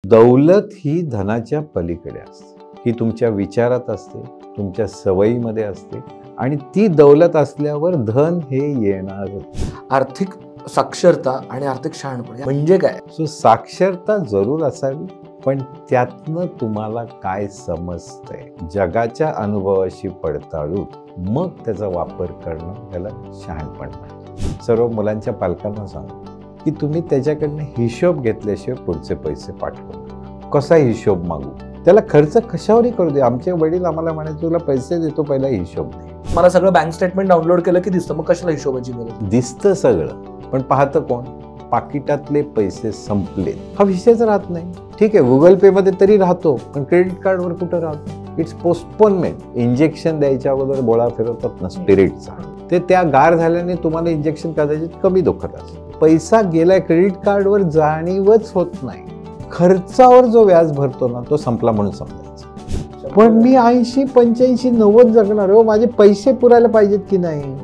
दौलत ही धनाच्या पलीकडे असते, ही तुमच्या विचारात असते, तुमच्या सवयीमध्ये असते आणि ती दौलत असल्यावर धन हे येणार. आर्थिक साक्षरता आणि आर्थिक शहाणपण म्हणजे काय? साक्षरता जरूर असावी, पण त्यातनं तुम्हाला काय समजतंय जगाच्या अनुभवाशी पडताळून मग त्याचा वापर करणं त्याला शहाणपण म्हणतात. सर्व मुलांच्या पालकांना सांगतो की तुम्ही त्याच्याकडनं हिशोब घेतल्याशिवाय पुढचे पैसे पाठवू. कसा हिशोब मागू, त्याला खर्च कशावरही करू दे. आमचे वडील आम्हाला म्हणायचे तुला पैसे देतो पहिला हिशोब दे. मला सगळं बँक स्टेटमेंट डाउनलोड केलं की दिसतं, मग कशाला हिशोबाची गरज? दिसतं सगळं, पण पाहतं कोण? पाकिटातले पैसे संपले हा विषयच राहत नाही. ठीक आहे, गुगल पे मध्ये तरी राहतो, पण क्रेडिट कार्डवर कुठं राहतो? It's postponement. इंजेक्शन द्यायच्या अगोदर गोळा फिरवतात ना स्पिरिटचा, ते त्या गार झाल्याने तुम्हाला इंजेक्शन कदाचित कमी दुखत असेल. पैसा गेलाय क्रेडिट कार्डवर जाणीवच होत नाही. खर्चावर जो व्याज भरतो ना तो संपला म्हणून समजायचं. पण मी 80, 85, 90 जगणार हो, माझे पैसे पुरायला पाहिजेत की नाही.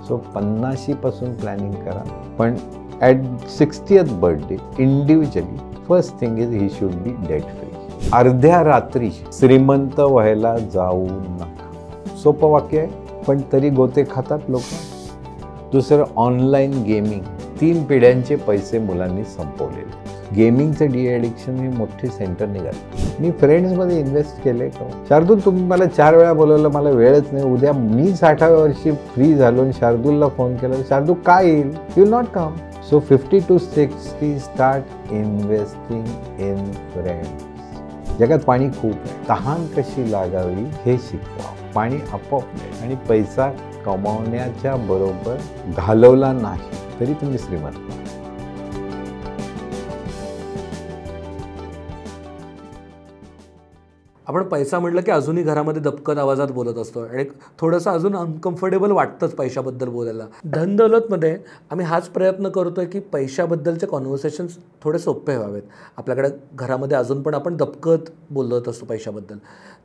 सो 50 पासून प्लॅनिंग करा, पण at 60th birthday individually first thing is he should be debt free. अर्ध्या रात्री श्रीमंत व्हायला जाऊ नका. सोपं वाक्य आहे, पण तरी गोते खातात लोक. दुसरं, ऑनलाईन गेमिंग. 3 पिढ्यांचे पैसे मुलांनी संपवलेले. गेमिंगचं डी ॲडिक्शन ही मोठी सेंटर निघाली. मी फ्रेंड्समध्ये इन्व्हेस्ट केले का? शार्दूल तुम्ही मला 4 वेळा बोलवलं, मला वेळच नाही. उद्या मी 60व्या वर्षी फ्री झालो आणि शार्दूलला फोन केला, शार्दूल काय येईल? You will not come. So 50 to 60 start investing in friends. जगात पाणी खूप आहे, तहान कशी लागावी हे शिकवा. पाणी आपोआप मिळेल आणि पैसा कमावण्याच्या बरोबर घालवला नाही तरी तुम्ही श्रीमंत. आपण पैसा म्हटलं की अजूनही घरामध्ये दबकत आवाजात बोलत असतो आणि थोडंसं अजून अनकम्फर्टेबल वाटतंच पैशाबद्दल बोलायला. धन दौलतमध्ये आम्ही हाच प्रयत्न करतोय की पैशाबद्दलचे कॉन्व्हर्सेशन्स थोडे सोपे व्हावेत. आपल्याकडे घरामध्ये अजून पण आपण दबकत बोलत असतो पैशाबद्दल.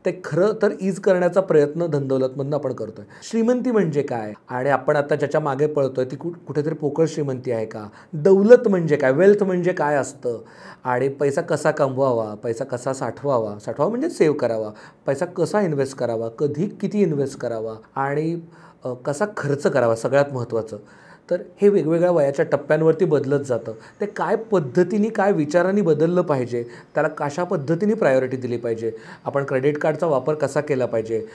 ते खरं तर ईज करण्याचा प्रयत्न धनदौलतमधनं आपण करतोय. श्रीमंती म्हणजे काय आणि आपण आता ज्याच्या मागे पळतोय ती कुठेतरी पोकळ श्रीमंती आहे का? दौलत म्हणजे काय? वेल्थ म्हणजे काय असतं? आणि पैसा कसा कमवावा, पैसा कसा साठवावा म्हणजे सेव्ह करावा, पैसा कसा इन्व्हेस्ट करावा, कधी किती इन्व्हेस्ट करावा आणि कसा खर्च करावा, सगळ्यात महत्त्वाचं. तर हे वेगवेगळ्या वयाच्या टप्प्यांवरती बदलत जातं. ते काय पद्धतीने, काय विचारांनी बदललं पाहिजे, त्याला कशा पद्धतीने प्रायोरिटी दिली पाहिजे, आपण क्रेडिट कार्डचा वापर कसा केला पाहिजे,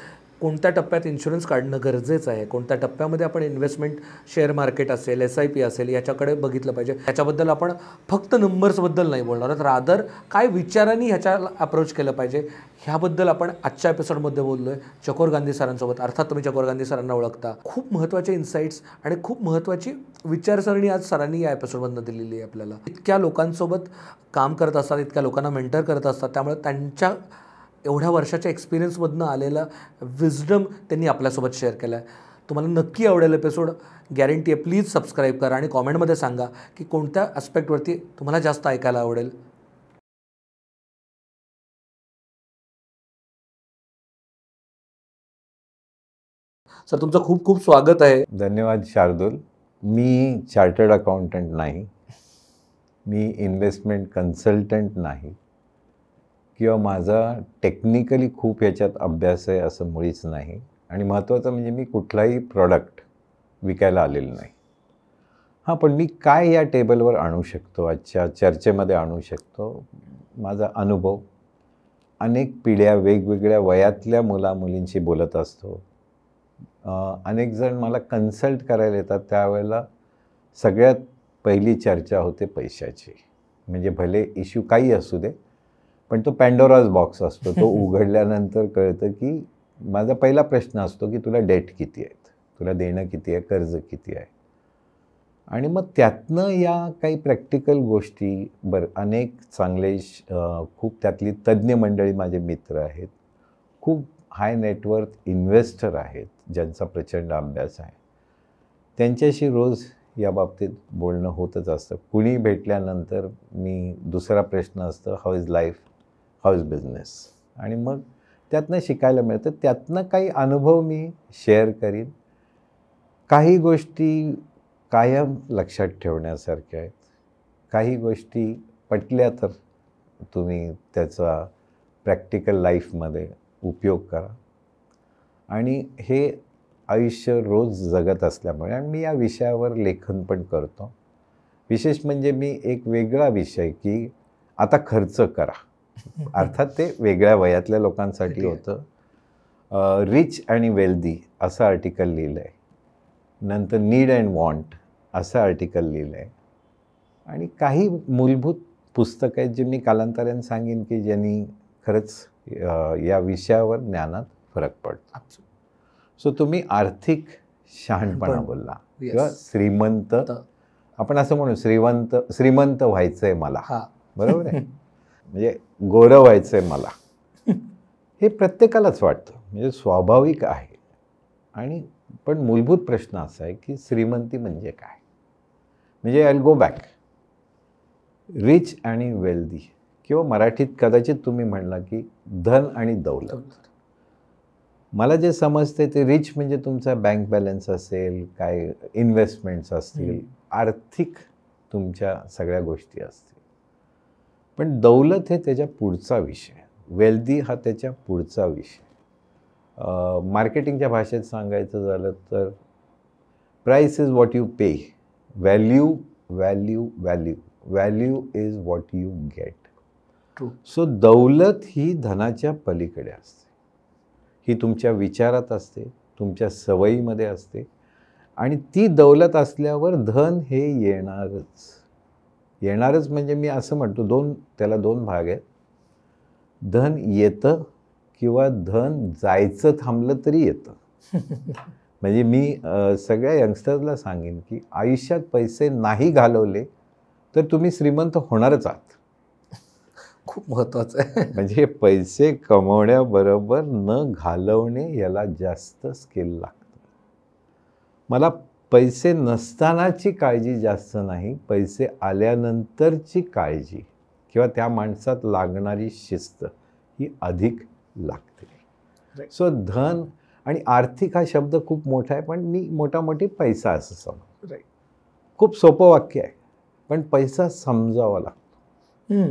कोणत्या टप्प्यात इन्शुरन्स काढणं गरजेचं आहे, कोणत्या टप्प्यामध्ये आपण इन्व्हेस्टमेंट, शेअर मार्केट असेल, SIP असेल, याच्याकडे बघितलं पाहिजे. याच्याबद्दल आपण फक्त नंबर्सबद्दल नाही बोलणार आहोत, रादर काय विचारांनी ह्याच्याला अप्रोच केलं पाहिजे ह्याबद्दल आपण आजच्या एपिसोडमध्ये बोललो आहे चकोर गांधी सरांसोबत. अर्थात तुम्ही चकोर गांधी सरांना ओळखता. खूप महत्त्वाचे इन्साईट्स आणि खूप महत्त्वाची विचारसरणी आज सरांनी या एपिसोडमधनं दिलेली आहे आपल्याला. इतक्या लोकांसोबत काम करत असतात, इतक्या लोकांना मेंटर करत असतात, त्यामुळे त्यांच्या एवढ्या वर्षाच्या एक्सपिरियन्समधनं आलेला विजडम त्यांनी आपल्यासोबत शेअर केला आहे. तुम्हाला नक्की आवडेल एपिसोड, गॅरंटी आहे. प्लीज सबस्क्राईब करा आणि कॉमेंटमध्ये सांगा की कोणत्या ॲस्पेक्टवरती तुम्हाला जास्त ऐकायला आवडेल. सर तुमचं खूप खूप स्वागत आहे. धन्यवाद शार्दूल. मी चार्टर्ड अकाउंटंट नाही, मी इन्व्हेस्टमेंट कन्सल्टंट नाही, किंवा माझा टेक्निकली खूप याच्यात अभ्यास आहे असं मुळीच नाही. आणि महत्त्वाचं म्हणजे मी कुठलाही प्रॉडक्ट विकायला आलेलं नाही. हां, पण मी काय या टेबलवर आणू शकतो, आजच्या चर्चेमध्ये आणू शकतो, माझा अनुभव. अनेक पिढ्या, वेगवेगळ्या वयातल्या मुलामुलींशी बोलत असतो. अनेक जण मला कन्सल्ट करायला येतात, त्यावेळेला सगळ्यात पहिली चर्चा होते पैशाची. म्हणजे भले इश्यू काही असू दे, पण तो पॅन्डोराज बॉक्स असतो. तो उघडल्यानंतर कळतं की माझा पहिला प्रश्न असतो की तुला डेट किती आहेत, तुला देणं किती आहे, कर्ज किती आहे. आणि मग त्यातनं या काही प्रॅक्टिकल गोष्टी, अनेक चांगले खूप त्यातली तज्ज्ञ मंडळी माझे मित्र आहेत, खूप हाय नेटवर्थ इन्व्हेस्टर आहेत ज्यांचा प्रचंड अभ्यास आहे, त्यांच्याशी रोज या बाबतीत बोलणं होतच असतं. कुणी भेटल्यानंतर मी दुसरा प्रश्न असतो, how is life, how is business. आणि मग त्यातनं शिकायला मिळतं. त्यातनं काही अनुभव मी शेअर करीन. काही गोष्टी कायम लक्षात ठेवण्यासारख्या आहेत, काही गोष्टी पटल्या तर तुम्ही त्याचा प्रॅक्टिकल लाईफमध्ये उपयोग करा. आणि हे आयुष्य रोज जगत असल्यामुळे, आणि मी या विषयावर लेखन पण करतो. विशेष म्हणजे मी एक वेगळा विषय की आता खर्च करा, अर्थात ते वेगळ्या वयातल्या लोकांसाठी होतं. रिच आणि वेल्दी असं आर्टिकल लिहिलं आहे. नंतर नीड अँड वॉन्ट असं आर्टिकल लिहिलं आहे. आणि काही मूलभूत पुस्तकं आहेत जे मी कालांतराने सांगेन की ज्यांनी खरंच या विषयावर ज्ञानात फरक पडतो. सो तुम्ही आर्थिक शहाणपणा बोलला किंवा श्रीमंत, आपण असं म्हणू श्रीमंत व्हायचंय मला, बरोबर आहे, म्हणजे गोरं व्हायचंय मला, हे प्रत्येकालाच वाटतं, म्हणजे स्वाभाविक आहे. आणि पण मूलभूत प्रश्न असा आहे की श्रीमंती म्हणजे काय. म्हणजे I will go back, rich आणि वेल्दी, किंवा मराठीत कदाचित तुम्ही म्हणला की धन आणि दौलत. मला जे समजते ते रिच म्हणजे तुमचा बँक बॅलन्स असेल, काय इन्व्हेस्टमेंट्स असतील, आर्थिक तुमच्या सगळ्या गोष्टी असतील. पण दौलत हे त्याच्या पुढचा विषय, वेल्दी हा त्याच्या पुढचा विषय. मार्केटिंगच्या भाषेत सांगायचं झालं तर price is what you pay, value value value value is what you get. So दौलत ही धनाच्या पलीकडे असते. ही तुमच्या विचारात असते, तुमच्या सवयीमध्ये असते. आणि ती दौलत असल्यावर धन हे येणारच म्हणजे मी असं म्हणतो त्याला दोन भाग आहेत. धन येतं किंवा धन जायचं थांबलं तरी येतं. म्हणजे मी सगळ्या यंगस्टर्सला सांगेन की आयुष्यात पैसे नाही घालवले तर तुम्ही श्रीमंत होणारच आहात. खूप महत्त्वाचं आहे. म्हणजे पैसे कमवण्याबरोबर न घालवणे याला जास्त स्किल लागतं. मला पैसे नसतानाची काळजी जास्त नाही, पैसे आल्यानंतरची काळजी किंवा त्या माणसात लागणारी शिस्त ही अधिक लागते. सो धन आणि आर्थिक हा शब्द खूप मोठा आहे, पण मी मोठामोठी पैसा असं समजतो. खूप सोपं वाक्य आहे, पण पैसा समजावा लागतो.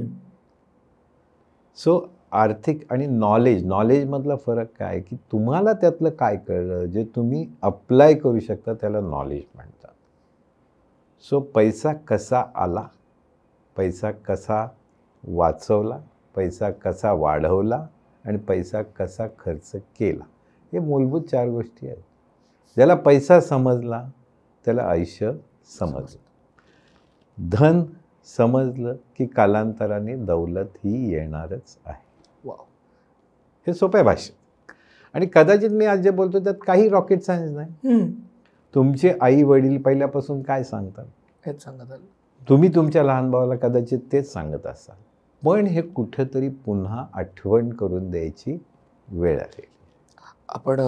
सो आर्थिक आणि नॉलेजमधला फरक काय आहे की तुम्हाला त्यातलं काय कळलं, जे तुम्ही अप्लाय करू शकता त्याला नॉलेज म्हणतात. सो पैसा कसा आला, पैसा कसा वाचवला, पैसा कसा वाढवला आणि पैसा कसा खर्च केला, हे मूलभूत 4 गोष्टी आहेत. ज्याला पैसा समजला त्याला आयुष्य समजलं. धन समजलं की कालांतराने दौलत ही येणारच आहे. हे सोप्या भाषेत. आणि कदाचित मी आज जे बोलतो त्यात काही रॉकेट सायन्स नाही. तुमचे आई वडील पहिल्यापासून काय सांगतात हेच सांगत आले. तुम्ही तुमच्या लहान भावाला कदाचित तेच सांगत असाल. पण हे कुठेतरी पुन्हा आठवण करून द्यायची वेळ आली. आपण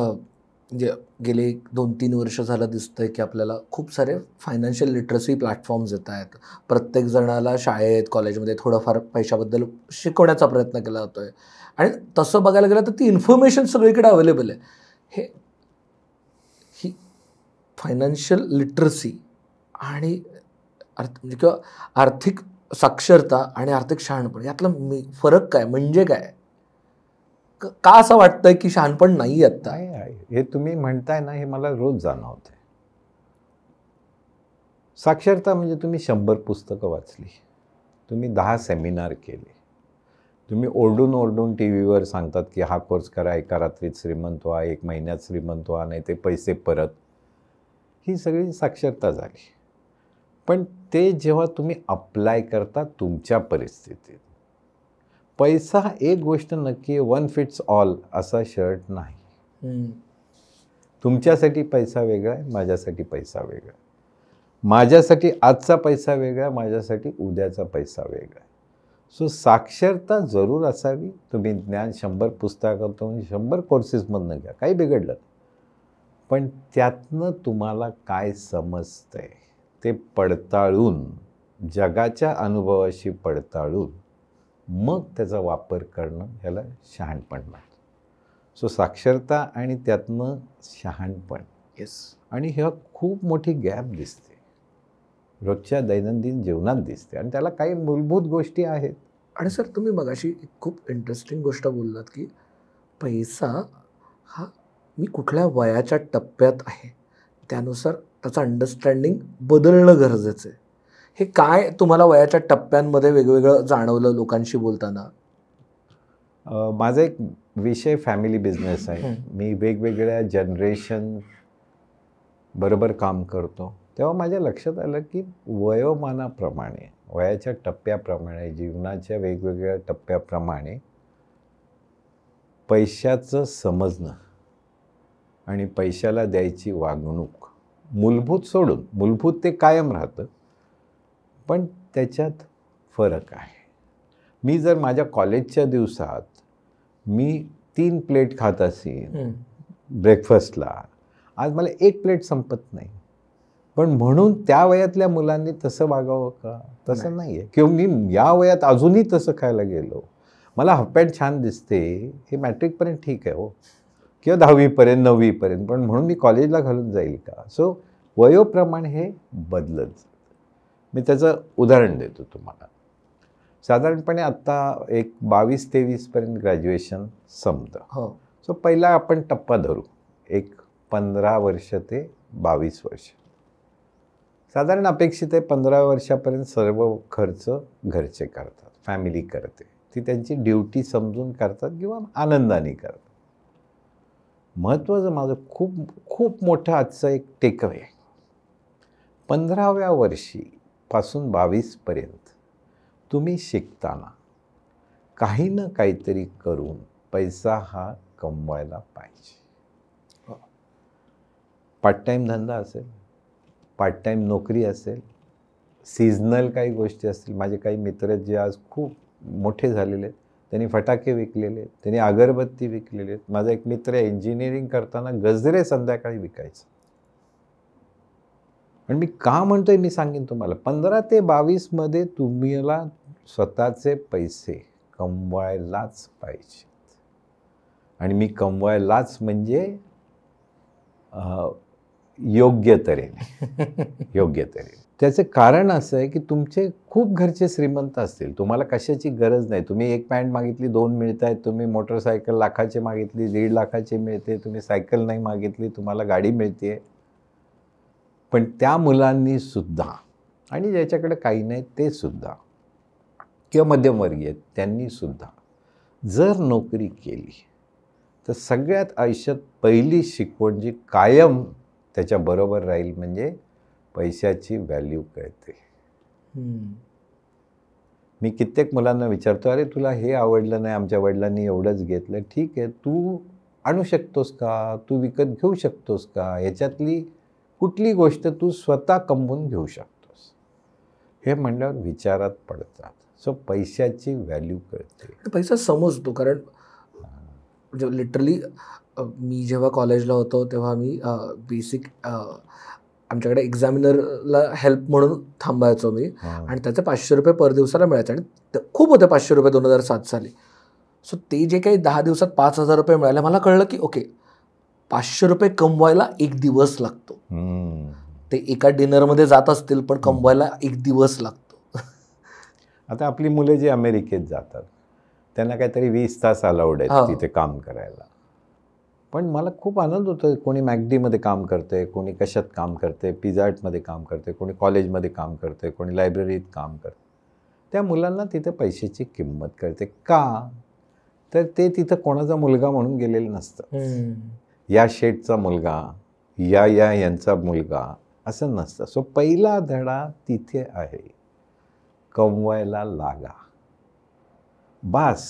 म्हणजे गेले 2-3 वर्ष झालं दिसतंय की आपल्याला खूप सारे फायनान्शियल लिटरसी प्लॅटफॉर्म्स येत आहेत. प्रत्येक जणाला शाळेत कॉलेजमध्ये थोडंफार पैशाबद्दल शिकवण्याचा प्रयत्न केला जातो आहे. आणि तसं बघायला गेलं तर ती इन्फॉर्मेशन सगळीकडे अवेलेबल आहे. ही फायनान्शियल लिटरसी आणि म्हणजे किंवा आर्थिक साक्षरता आणि आर्थिक शहाणपण यातला फरक काय, म्हणजे काय, का असं वाटतंय की शहाणपण नाही आता आहे? हे तुम्ही म्हणताय ना, हे मला रोज जाणवतंय. साक्षरता म्हणजे तुम्ही 100 पुस्तकं वाचली, तुम्ही 10 सेमिनार केले, तुम्ही ओरडून टी व्हीवर सांगतात की हा कोर्स करा, एका रात्रीत श्रीमंत व्हा, 1 महिन्यात श्रीमंत व्हा, नाही ते पैसे परत. ही सगळी साक्षरता झाली. पण ते जेव्हा तुम्ही अप्लाय करता तुमच्या परिस्थितीत, पैसा एक गोष्ट नक्की, वन फिट्स ऑल असा शर्ट नाही. तुमच्यासाठी पैसा वेगळा आहे, माझ्यासाठी पैसा वेगळा आहे. माझ्यासाठी आजचा पैसा वेगळा आहे, माझ्यासाठी उद्याचा पैसा वेगळा आहे. सो साक्षरता जरूर असावी. तुम्ही ज्ञान 100 पुस्तकातून 100 कोर्सेसमधनं घ्या, काही बिघडलं नाही. पण त्यातनं तुम्हाला काय समजतंय ते पडताळून, जगाच्या अनुभवाशी पडताळून मग त्याचा वापर करणं ह्याला शहाणपण म्हणतात. सो साक्षरता आणि त्यातनं शहाणपण. आणि ह्या खूप मोठी गॅप दिसते, रोजच्या दैनंदिन जीवनात दिसते. आणि त्याला काही मूलभूत गोष्टी आहेत. आणि सर तुम्ही मगाशी एक खूप इंटरेस्टिंग गोष्ट बोललात की पैसा हा मी कुठल्या वयाच्या टप्प्यात आहे त्यानुसार त्याचं अंडरस्टँडिंग बदलणं गरजेचं आहे. हे काय तुम्हाला वयाच्या टप्प्यांमध्ये वेगवेगळं जाणवलं लोकांशी बोलताना? माझा एक विषय फॅमिली बिझनेस आहे. हं. मी वेगवेगळ्या जनरेशन बरोबर काम करतो. तेव्हा माझ्या लक्षात आलं की वयोमानाप्रमाणे, वयाच्या टप्प्याप्रमाणे, जीवनाच्या वेगवेगळ्या टप्प्याप्रमाणे पैशाचं समजणं आणि पैशाला द्यायची वागणूक मूलभूत सोडून, मूलभूत ते कायम राहतं, पण त्याच्यात फरक आहे. मी जर माझ्या कॉलेजच्या दिवसात मी 3 प्लेट खात असेल ब्रेकफास्टला, आज मला 1 प्लेट संपत नाही. पण म्हणून त्या वयातल्या मुलांनी तसं वागावं का? तसं नाही आहे. किंवा मी या वयात अजूनही तसं खायला गेलो, मला हाफ पॅन्ट छान दिसते, हे मॅट्रिकपर्यंत ठीक आहे हो, किंवा 10वीपर्यंत 9वीपर्यंत, पण म्हणून मी कॉलेजला घालून जाईल का? सो वयोप्रमाणे हे बदलत जातं. मी त्याचं उदाहरण देतो तुम्हाला. साधारणपणे आत्ता एक 22-23पर्यंत ग्रॅज्युएशन संपतं. हो. सो पहिला आपण टप्पा धरू, एक 15 वर्ष ते 22 वर्ष. साधारण अपेक्षित आहे 15 वर्षापर्यंत सर्व खर्च घरचे करतात, फॅमिली करते. ती त्यांची ड्युटी समजून करतात किंवा आनंदाने करतात. महत्त्वाचं माझं खूप खूप मोठं आजचं एक टेकअवे आहे. 15व्या वर्षीपासून 22पर्यंत तुम्ही शिकताना काही ना काहीतरी करून पैसा हा कमवायला पाहिजे. पार्ट टाईम धंदा असेल, पार्ट टाईम नोकरी असेल, सीझनल काही गोष्टी असतील. माझे काही मित्र जे आज खूप मोठे झालेले आहेत, त्यांनी फटाके विकलेले आहेत, त्यांनी अगरबत्ती विकलेले आहेत. माझा एक मित्र इंजिनिअरिंग करताना गजरे संध्याकाळी विकायचं. आणि मी का म्हणतोय मी सांगेन तुम्हाला. 15 ते 22मध्ये तुम्हाला स्वतःचे पैसे कमवायलाच पाहिजेत. आणि मी कमवायलाच म्हणजे योग्य तऱ्हेने योग्य तऱ्हेने. त्याचं कारण असं आहे की तुमचे खूप घरचे श्रीमंत असतील, तुम्हाला कशाची गरज नाही. तुम्ही 1 पॅन्ट मागितली 2 मिळत आहेत, तुम्ही मोटरसायकल लाखाची मागितली 1.5 लाखाची मिळते, तुम्ही सायकल नाही मागितली तुम्हाला गाडी मिळते. पण त्या मुलांनी सुद्धा, आणि ज्याच्याकडे काही नाही ते सुद्धा, किंवा मध्यमवर्गीय त्यांनी सुद्धा जर नोकरी केली तर सगळ्यात आयुष्यात पहिली शिकवण जी कायम त्याच्याबरोबर राहील म्हणजे पैशाची व्हॅल्यू कळते. मी कित्येक मुलांना विचारतो, अरे तुला हे आवडलं नाही, आमच्या वडिलांनी एवढंच घेतलं, ठीक आहे, तू आणू शकतोस का? तू विकत घेऊ शकतोस का? याच्यातली कुठली गोष्ट तू स्वतः कमवून घेऊ शकतोस? हे म्हणल्यावर विचारात पडतात. सो पैशाची व्हॅल्यू कळते. पैसा समजतो. कारण म्हणजे लिटरली मी जेव्हा कॉलेजला होतो तेव्हा मी बेसिक आमच्याकडे एक्झामिनरला हेल्प म्हणून थांबायचो मी, आणि त्याचे 500 रुपये पर दिवसाला मिळायचे. आणि खूप होते 500 रुपये 2007 साली. सो ते जे काही 10 दिवसात 5,000 रुपये मिळाले, मला कळलं की ओके 500 रुपये कमवायला 1 दिवस लागतो. ते एका डिनरमध्ये जात असतील पण कमवायला 1 दिवस लागतो. आता आपली मुले जी अमेरिकेत जातात त्यांना काहीतरी 20 तास अलाउड आहेत तिथे काम करायला. पण मला खूप आनंद होतो. कोणी मॅकडीमध्ये काम करते, कोणी कशात काम करते, पिझ्झा हटमध्ये काम करते, कोणी कॉलेजमध्ये काम करते, कोणी लायब्ररीत काम करते. त्या मुलांना तिथे पैशाची किंमत कळते. का? तर ते तिथं कोणाचा मुलगा म्हणून गेलेलं नसतं. या शेठचा मुलगा, यांचा मुलगा असं नसतं. सो पहिला धडा तिथे आहे, कमवायला लागा. बास.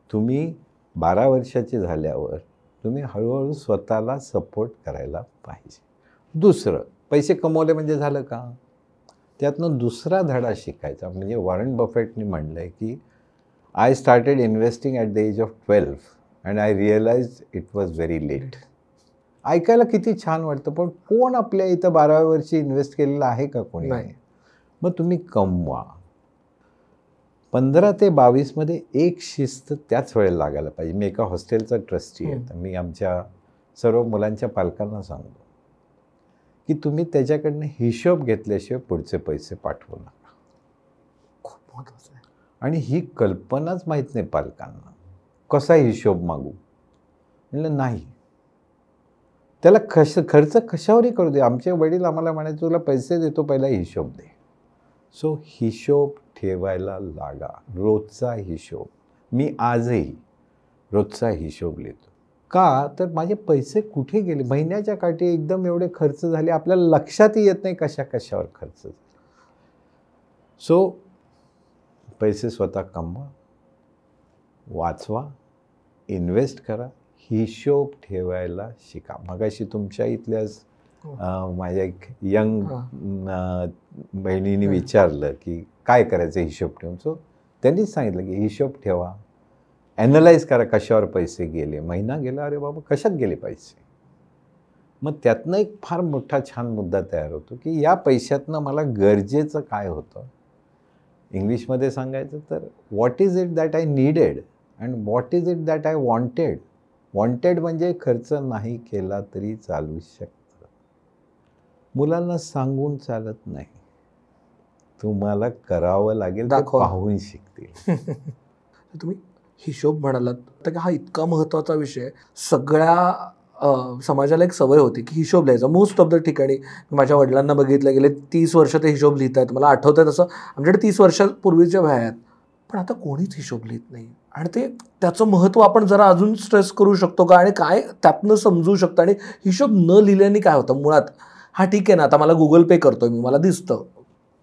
तुम्ही 12 वर्षाचे झाल्यावर तुम्ही हळूहळू स्वतःला सपोर्ट करायला पाहिजे. दुसरं, पैसे कमवले म्हणजे झालं का? त्यातनं दुसरा धडा शिकायचा. म्हणजे वॉरन बफेटनी म्हणलं आहे की I started investing at the age of 12 and I realise it was very late. ऐकायला किती छान वाटतं, पण कोण आपल्या इथं 12व्या वर्षी इन्व्हेस्ट केलेलं आहे का कोणी? नाही. मग तुम्ही कमवा. 15 ते 22मध्ये एक शिस्त त्याच वेळेला लागायला पाहिजे. मी एका हॉस्टेलचा ट्रस्टी आहे, तर मी आमच्या सर्व मुलांच्या पालकांना सांगतो की तुम्ही त्याच्याकडनं हिशोब घेतल्याशिवाय पुढचे पैसे पाठवू नका. खूप महत्त्वाचं आहे. आणि ही कल्पनाच माहीत नाही पालकांना. कसा हिशोब मागू? म्हणलं नाही. त्याला खर्च कशावरही करू दे. आमचे वडील आम्हाला म्हणायचे, तुला पैसे देतो, पहिला हिशोब दे. सो हिशोब ठेवायला लागा, रोजचा हिशोब. मी आजही रोजचा हिशोब लिहितो. का तर माझे पैसे कुठे गेले, महिन्याच्या काठी एकदम एवढे खर्च झाले, आपल्याला लक्षातही येत नाही कशावर खर्च झाले. सो पैसे स्वतः कमवा, वाचवा, इन्व्हेस्ट करा, हिशोब ठेवायला शिका. मगाशी तुमच्या इथल्याच माझ्या एक यंग बहिणीने विचारलं की काय करायचं हिशोब ठेवून. सो त्यांनीच सांगितलं की हिशोब ठेवा, ॲनलाईज करा कशावर पैसे गेले. महिना गेला, अरे बाबा कशात गेले पैसे. मग त्यातनं एक फार मोठा छान मुद्दा तयार होतो की या पैशातनं मला गरजेचं काय होतं. इंग्लिशमध्ये सांगायचं तर what is it that I needed and what is it that I wanted. Wanted म्हणजे खर्च नाही केला तरी चालू शकतं. मुलांना सांगून चालत नाही, तुम्हाला करावं लागेल, ते पाहून शिकतील. तुम्ही हिशोब म्हणालात तर हा इतका महत्त्वाचा विषय. सगळ्या समाजाला एक सवय होती की हिशोब लिहायचा. मोस्ट ऑफ द ठिकाणी माझ्या वडिलांना बघितलं, गेले 30 वर्ष ते हिशोब लिहित आहेत. मला आठवतं आहे तसं आमच्याकडे 30 वर्षापूर्वीच्या वह्या आहेत, पण आता कोणीच हिशोब लिहित नाही. आणि त्याचं महत्त्व आपण जरा अजून स्ट्रेस करू शकतो का, आणि काय त्यातनं समजू शकतं. आणि हिशोब न लिहिल्याने काय होतं मुळात, हा ठीक आहे ना, आता मला गुगल पे करतोय मी, मला दिसतं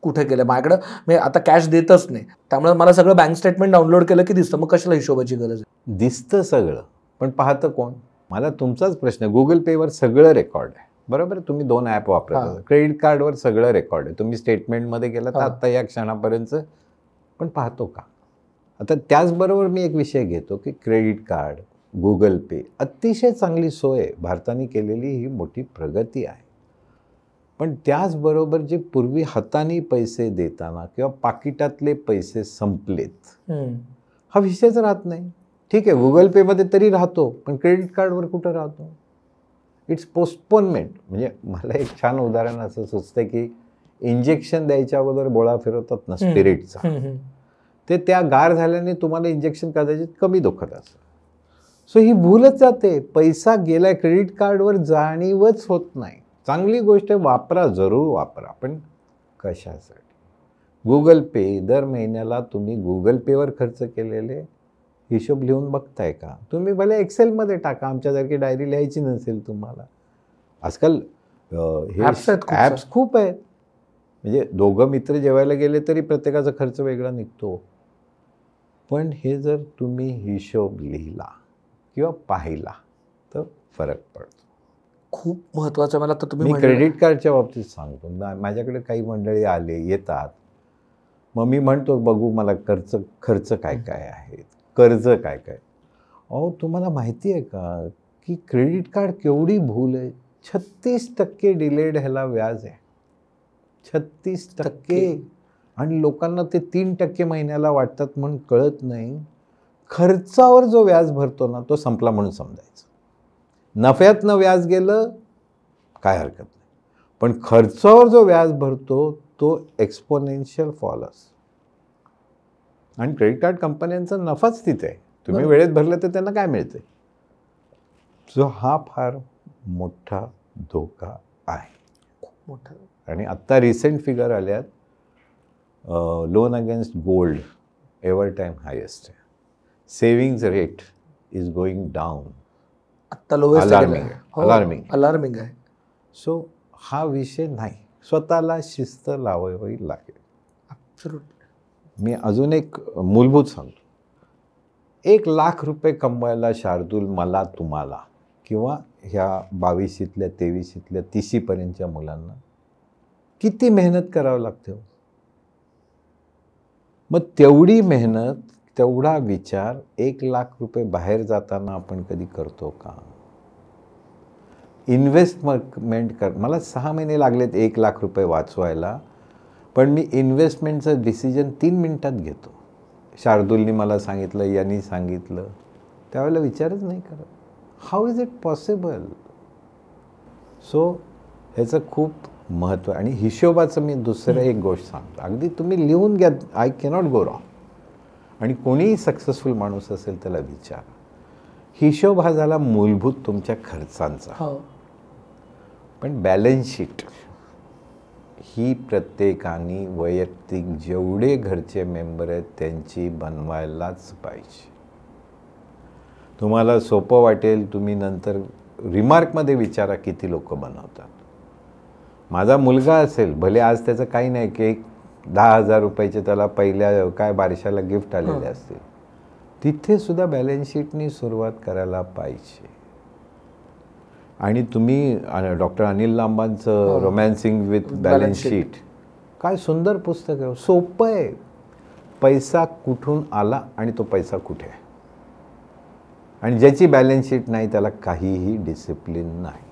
कुठे केलं, माझ्याकडं मी आता कॅश देतच नाही, त्यामुळे मला सगळं बँक स्टेटमेंट डाउनलोड केलं की दिसतं. मग कशाला हिशोबाची गरज आहे. दिसतं सगळं, पण पाहतं कोण. मला तुमचाच प्रश्न, गुगल पेवर सगळं रेकॉर्ड आहे, बरोबर. तुम्ही 2 ॲप वापरता, क्रेडिट कार्डवर सगळं रेकॉर्ड आहे. तुम्ही स्टेटमेंटमध्ये गेला तर आत्ता या क्षणापर्यंत, पण पाहतो का. आता त्याचबरोबर मी एक विषय घेतो की क्रेडिट कार्ड, गुगल पे अतिशय चांगली सोय आहे, भारताने केलेली ही मोठी प्रगती आहे. पण त्याचबरोबर जे पूर्वी हाताने पैसे देताना किंवा पाकिटातले पैसे संपलेत, हा विषयच राहत नाही. ठीक आहे, गुगल पेमध्ये तरी राहतो, पण क्रेडिट कार्डवर कुठं राहतो. It's postponement. म्हणजे मला एक छान उदाहरण असं सुचतं की इंजेक्शन द्यायच्या अगोदर बोळा फिरवतात ना स्पिरिटचा, ते त्या गार झाल्याने तुम्हाला इंजेक्शन कदाचित कमी दुखत असं. सो ही भूलच जाते. पैसा गेलाय, क्रेडिट कार्डवर जाणीवच होत नाही. चांगली गोष्ट वापरा, जरूर वापरा, पण कशासाठी. गुगल पे, दर महिन्याला तुम्ही गुगल पेवर खर्च केलेले हिशोब लिहून बघताय का. तुम्ही भले एक्सेलमध्ये टाका, आमच्यासारखी डायरी लिहायची नसेल तुम्हाला. आजकाल हे ॲप्स खूप आहेत. म्हणजे 2 मित्र जेवायला गेले तरी प्रत्येकाचा खर्च वेगळा निघतो. पण हे जर तुम्ही हिशोब लिहिला किंवा पाहिला तर फरक पडतो. खूप महत्त्वाचं. मला तर तुम्ही क्रेडिट कार्डच्या बाबतीत सांगतो. माझ्याकडे काही मंडळी येतात, मग मी म्हणतो बघू मला खर्च काय काय आहेत, कर्ज काय काय. अहो तुम्हाला माहिती आहे का की क्रेडिट कार्ड केवढी भूल आहे. 36% डिलेड ह्याला व्याज आहे. 36%. आणि लोकांना ते 3% महिन्याला वाटतात म्हणून कळत नाही. खर्चावर जो व्याज भरतो ना तो संपला म्हणून समजायचं. नफ्यातनं व्याज गेलं काय हरकत नाही, पण खर्चावर जो व्याज भरतो तो एक्सपोनेन्शियल फॉल असतो. आणि क्रेडिट कार्ड कंपन्यांचा नफाच तिथे आहे. तुम्ही वेळेत भरलं तर त्यांना काय मिळते. सो हा फार मोठा धोका आहे, खूप मोठा. आणि आत्ता रिसेंट फिगर आल्यात, loan against gold ever time highest आहे. Savings rate is going down. आत्ता लोवेस्ट अलार्मिंग आहे. सो हा विषय नाही, स्वतःला शिस्त लावावी लागेल. मी अजून एक मूलभूत सांगतो. 1 लाख रुपये कमवायला शार्दूल, मला, तुम्हाला किंवा ह्या 22शीतल्या 23शीतल्या 30शीपर्यंतच्या मुलांना किती मेहनत करावं लागते. मग तेवढी मेहनत, तेवढा विचार 1 लाख रुपये बाहेर जाताना आपण कधी करतो का. इन्व्हेस्टमेंट मला 6 महिने लागलेत 1 लाख रुपये वाचवायला, पण मी इन्व्हेस्टमेंटचं डिसिजन 3 मिनिटात घेतो. शार्दूलनी मला सांगितलं, यांनी सांगितलं, त्यावेळेला विचारच नाही करत. How is it possible. So ह्याचं खूप महत्त्व. आणि हिशोबाचं मी दुसरं एक गोष्ट सांगतो, अगदी तुम्ही लिहून घ्या, आय कॅनॉट गो रॉंग. आणि कोणीही सक्सेसफुल माणूस असेल त्याला विचारा. हिशोब हा झाला मूलभूत तुमच्या खर्चांचा. हो. पण बॅलन्स शीट ही प्रत्येकाने वैयक्तिक जेवढे घरचे मेंबर आहेत त्यांची बनवायलाच पाहिजे. तुम्हाला सोपं वाटेल, तुम्ही नंतर रिमार्कमध्ये विचारा किती लोक बनवतात. माझा मुलगा असेल, भले आज त्याचं काही नाही की 10,000 रुपयाचे त्याला पहिल्या काय बारशाला गिफ्ट आलेले असतील, तिथे सुद्धा बॅलन्स शीटनी सुरुवात करायला पाहिजे. आणि तुम्ही डॉक्टर अनिल लांबांचं रोमॅन्सिंग विथ बॅलन्स शीट, काय सुंदर पुस्तक आहे. सोपं आहे. पैसा कुठून आला आणि तो पैसा कुठे आहे. आणि ज्याची बॅलन्स शीट नाही त्याला काहीही डिसिप्लिन नाही.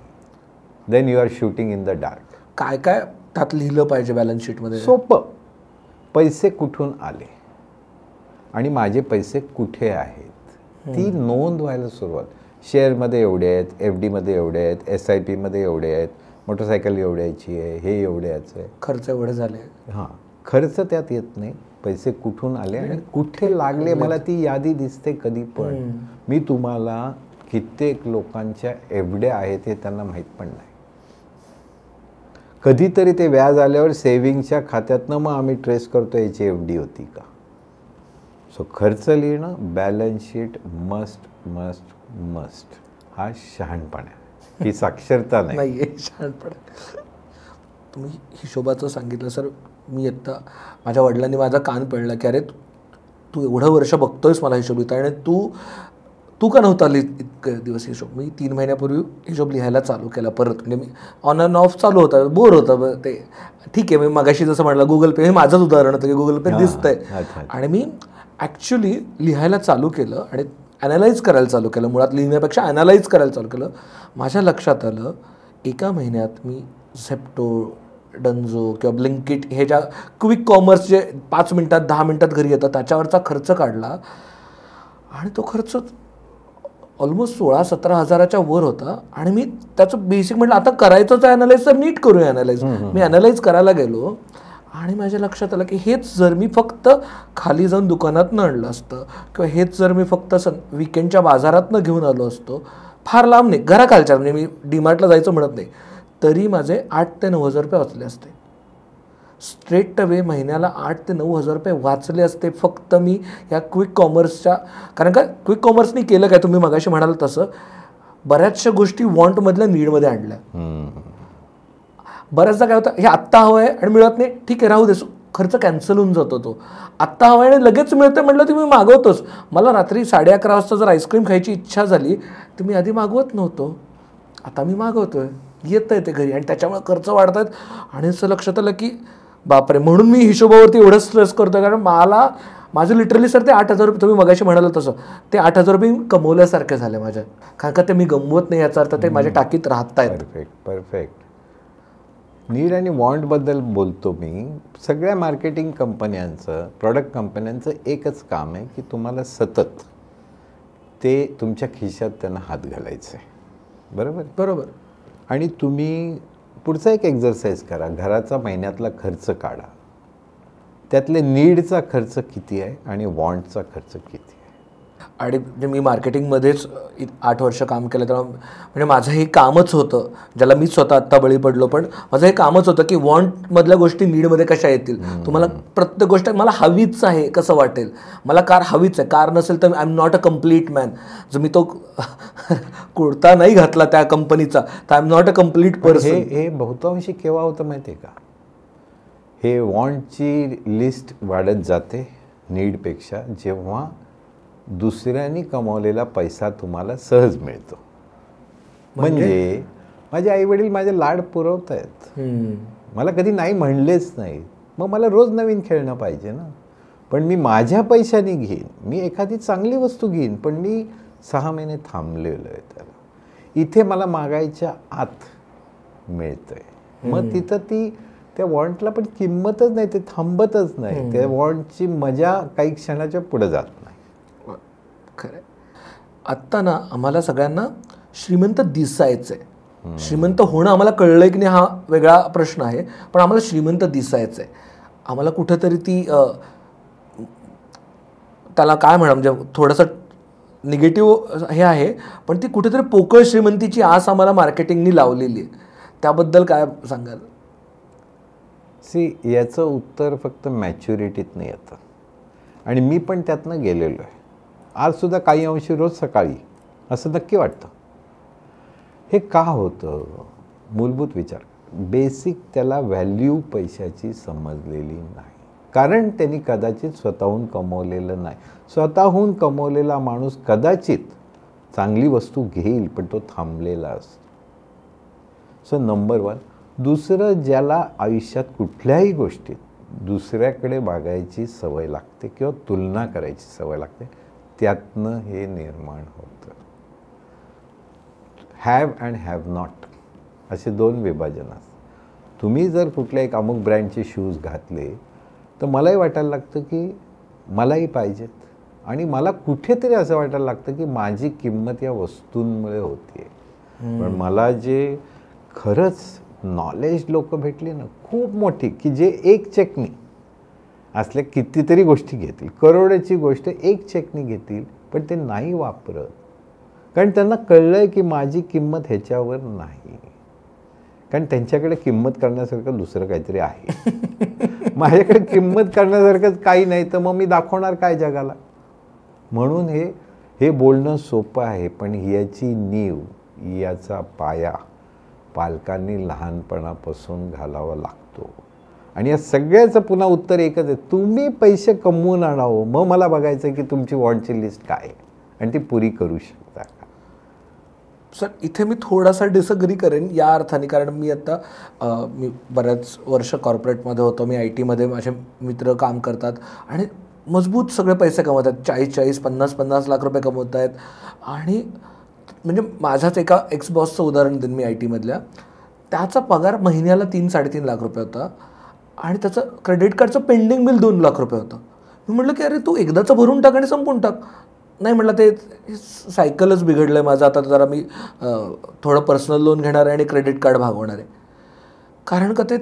Then you are shooting in the dark. काय काय त्यात लिहिलं पाहिजे बॅलन्स शीटमध्ये? सोपं. पैसे कुठून आले आणि माझे पैसे कुठे आहेत ती नोंद व्हायला सुरुवात. शेअरमध्ये एवढे आहेत, FD मध्ये एवढे आहेत, SIP मध्ये एवढे आहेत, मोटरसायकल एवढ्याची आहे, हे एवढ्याचं आहे, खर्च एवढे झाले. हां, खर्च त्यात येत नाही. पैसे कुठून आले आणि कुठे लागले मला ती यादी दिसते कधी पण. मी तुम्हाला कित्येक लोकांच्या FD आहेत हे त्यांना माहीत पण नाही. कधीतरी ते व्याज आल्यावर सेव्हिंगच्या खात्यातनं मग आम्ही ट्रेस करतो याची FD होती का. सो खर्च लिहिणं, balance sheet must must must. हा शहाणपणा आहे, ही साक्षरता नाही. शहाणपणा. तुम्ही हिशोबाचं सांगितलं सर. मी आत्ता माझ्या वडिलांनी माझा कान पिळला की अरे तू एवढं वर्ष बघतोयस मला हिशोब लिहिता आणि तू का नव्हता लिहित इतके दिवस हिशोब. मी 3 महिन्यापूर्वी हिशोब लिहायला चालू केला परत. म्हणजे मी ऑन अँड ऑफ चालू होता, बोर होतं ते. ठीक आहे, मी मगाशी जसं म्हटलं गुगल पे, हे माझंच उदाहरण होतं की गुगल पे दिसतंय. आणि मी ॲक्च्युली लिहायला चालू केलं आणि ॲनालाइज करायला चालू केलं. मुळात लिहिण्यापेक्षा ॲनालाइज करायला चालू केलं. माझ्या लक्षात आलं एका महिन्यात मी झेप्टो, डंजो किंवा ब्लिंकिट हे ज्या क्विक कॉमर्स जे 5 मिनटात 10 मिनटात घरी येतात त्याच्यावरचा खर्च काढला आणि तो खर्च ऑलमोस्ट 16-17 हजाराच्या वर होता. आणि मी त्याचं बेसिक म्हटलं आता करायचंच आहे ॲनालाइज तर नीट करूया ॲनालाइज. मी ॲनालाइज करायला गेलो आणि माझ्या लक्षात आलं की हेच जर मी फक्त खाली जाऊन दुकानातनं आणलं असतं किंवा हेच जर मी फक्त विकेंडच्या बाजारातनं घेऊन आलो असतो, फार लांब नाही, घराखालच्या, म्हणजे मी डीमार्टला जायचं म्हणत नाही, तरी माझे 8,000 ते 9,000 रुपये वाचले असते. स्ट्रेट अवे महिन्याला 8,000 ते 9,000 रुपये वाचले असते फक्त मी या क्विक कॉमर्सच्या. कारण का क्विक कॉमर्सनी केलं काय, तुम्ही मगाशी म्हणाल तसं बऱ्याचशा गोष्टी वॉन्टमधल्या नीडमध्ये आणल्या. बऱ्याचदा काय होतं, हे आत्ता हवं आहे आणि मिळत नाही, ठीक आहे राहू दे, खर्च कॅन्सल होऊन जातो. तो आत्ता हवा आहे आणि लगेच मिळतं म्हटलं तर मी मागवतोच. मला रात्री 11:30 वाजता जर आईस्क्रीम खायची इच्छा झाली तर मी आधी मागवत नव्हतो, आता मी मागवतोय, येतं आहे ते घरी आणि त्याच्यामुळे खर्च वाढत आहेत. आणि असं लक्षात आलं की बापरे, म्हणून मी हिशोबावरती एवढं स्ट्रेस करतो. कारण माझं लिटरली सर ते 8,000 रुपये, तुम्ही मगाशी म्हणाला तसं, ते 8,000 रुपये कमवल्यासारखे झाले माझ्या. कारण का ते मी गमवत नाही याचा अर्थ ते माझ्या टाकीत राहत आहेत. परफेक्ट. नीड आणि वॉन्टबद्दल बोलतो मी. सगळ्या मार्केटिंग कंपन्यांचं, प्रॉडक्ट कंपन्यांचं एकच काम आहे की तुम्हाला सतत ते तुमच्या खिशात त्यांना हात घालायचं आहे. बरोबर. आणि तुम्ही पुढचा एक एक्झरसाइज करा, घराचा महिन्यातला खर्च काढा, त्यातले नीडचा खर्च किती आहे आणि वॉन्टचा खर्च किती आहे. आणि म्हणजे मी मार्केटिंगमध्येच 8 वर्ष काम केलं, तेव्हा म्हणजे माझं हे कामच होतं, ज्याला मी स्वतः आत्ता बळी पडलो, पण माझं हे कामच होतं की वॉन्टमधल्या गोष्टी नीडमध्ये कशा येतील. तुम्हाला प्रत्येक गोष्ट मला हवीच आहे कसं वाटेल, मला कार हवीच आहे, कार नसेल तर I am not a complete man. जर मी तो कुर्ता नाही घातला त्या कंपनीचा तर I am not a complete person. हे बहुतांशी केव्हा होतं माहिती आहे का, हे वॉन्टची लिस्ट वाढत जाते नीडपेक्षा जेव्हा दुसऱ्यांनी कमावलेला पैसा तुम्हाला सहज मिळतो. म्हणजे माझे आईवडील माझे लाड पुरवत आहेत, मला कधी नाही म्हणलेच नाही, मग मला रोज नवीन खेळणं पाहिजे ना. पण मी माझ्या पैशाने घेईन, मी एखादी चांगली वस्तू घेईन, पण मी 6 महिने थांबलेलो आहे त्याला. इथे मला मागायच्या आत मिळतंय, मग तिथं त्या वॉन्टला पण किंमतच नाही, ते थांबतच नाही. त्या वॉन्टची मजा काही क्षणाच्या पुढे जात नाही. खरं आत्ता ना आम्हाला सगळ्यांना श्रीमंत दिसायचं आहे. श्रीमंत होणं आम्हाला कळलंय की नाही हा वेगळा प्रश्न आहे, पण आम्हाला श्रीमंत दिसायचं आहे. आम्हाला कुठंतरी ती त्याला काय म्हणा, म्हणजे थोडंसं निगेटिव्ह हे आहे, पण ती कुठेतरी पोकळ श्रीमंतीची आस आम्हाला मार्केटिंगनी लावलेली आहे. त्याबद्दल काय सांगाल? याचं उत्तर फक्त मॅच्युरिटीतनं येतं आणि मी पण त्यातनं गेलेलो आहे. आजसुद्धा काही अंशी रोज सकाळी असं नक्की वाटतं. हे का होतं? मूलभूत विचार, बेसिक त्याला व्हॅल्यू पैशाची समजलेली नाही. कारण त्यांनी कदाचित स्वतःहून कमवलेलं नाही. स्वतःहून कमवलेला माणूस कदाचित चांगली वस्तू घेईल, पण तो थांबलेला असतो. So number 1. दुसरं, ज्याला आयुष्यात कुठल्याही गोष्टीत दुसऱ्याकडे बघायची सवय लागते किंवा तुलना करायची सवय लागते, त्यातनं हे निर्माण होतं. हॅव अँड हॅव नॉट असे 2 विभाजन असतात. तुम्ही जर कुठल्या एक अमुक ब्रँडचे शूज घातले तर मलाही वाटायला लागतं की मलाही पाहिजेत, आणि मला कुठेतरी असं वाटायला लागतं की माझी किंमत या वस्तूंमुळे होते. पण मला जे खरंच नॉलेज लोक भेटली ना, खूप मोठी, की जे एक चेकनी असल्या कितीतरी गोष्टी घेतील, करोडाची गोष्ट एक चेकनी घेतील, पण ते नाही वापरत. कारण त्यांना कळलं आहे की माझी किंमत ह्याच्यावर नाही, कारण त्यांच्याकडे किंमत करण्यासारखं दुसरं काहीतरी आहे. माझ्याकडे किंमत करण्यासारखंच काही नाही, तर मग मी दाखवणार काय जगाला? म्हणून हे बोलणं सोपं आहे, पण याची नीव, याचा पाया पालकांनी लहानपणापासून घालावा लागतो. आणि या सगळ्याचं पुन्हा उत्तर एकच आहे, तुम्ही पैसे कमवून आणावं, मग मला बघायचं आहे की तुमची वॉन्टची लिस्ट काय आहे आणि ती पुरी करू शकता का. सर, इथे मी थोडासा डिसअग्री करेन या अर्थाने, कारण मी आता मी बऱ्याच वर्ष कॉर्पोरेटमध्ये होतो. मी IT मध्ये माझे मित्र काम करतात आणि मजबूत सगळे पैसे कमवत आहेत. 40-40, 50-50 लाख रुपये कमवत आहेत. आणि म्हणजे माझाच एका एक्स बॉसचं उदाहरण देईन मी IT मधल्या. त्याचा पगार महिन्याला 3-3.5 लाख रुपये होता आणि त्याचं क्रेडिट कार्डचं पेंडिंग बिल 2 लाख रुपये होतं. मी म्हटलं की अरे तू एकदाचं भरून टाक आणि संपवून टाक. नाही म्हटलं, ते सायकलच बिघडलं आहे माझं. आता जरा मी थोडं पर्सनल लोन घेणार आहे आणि क्रेडिट कार्ड भागवणार आहे. कारण का ते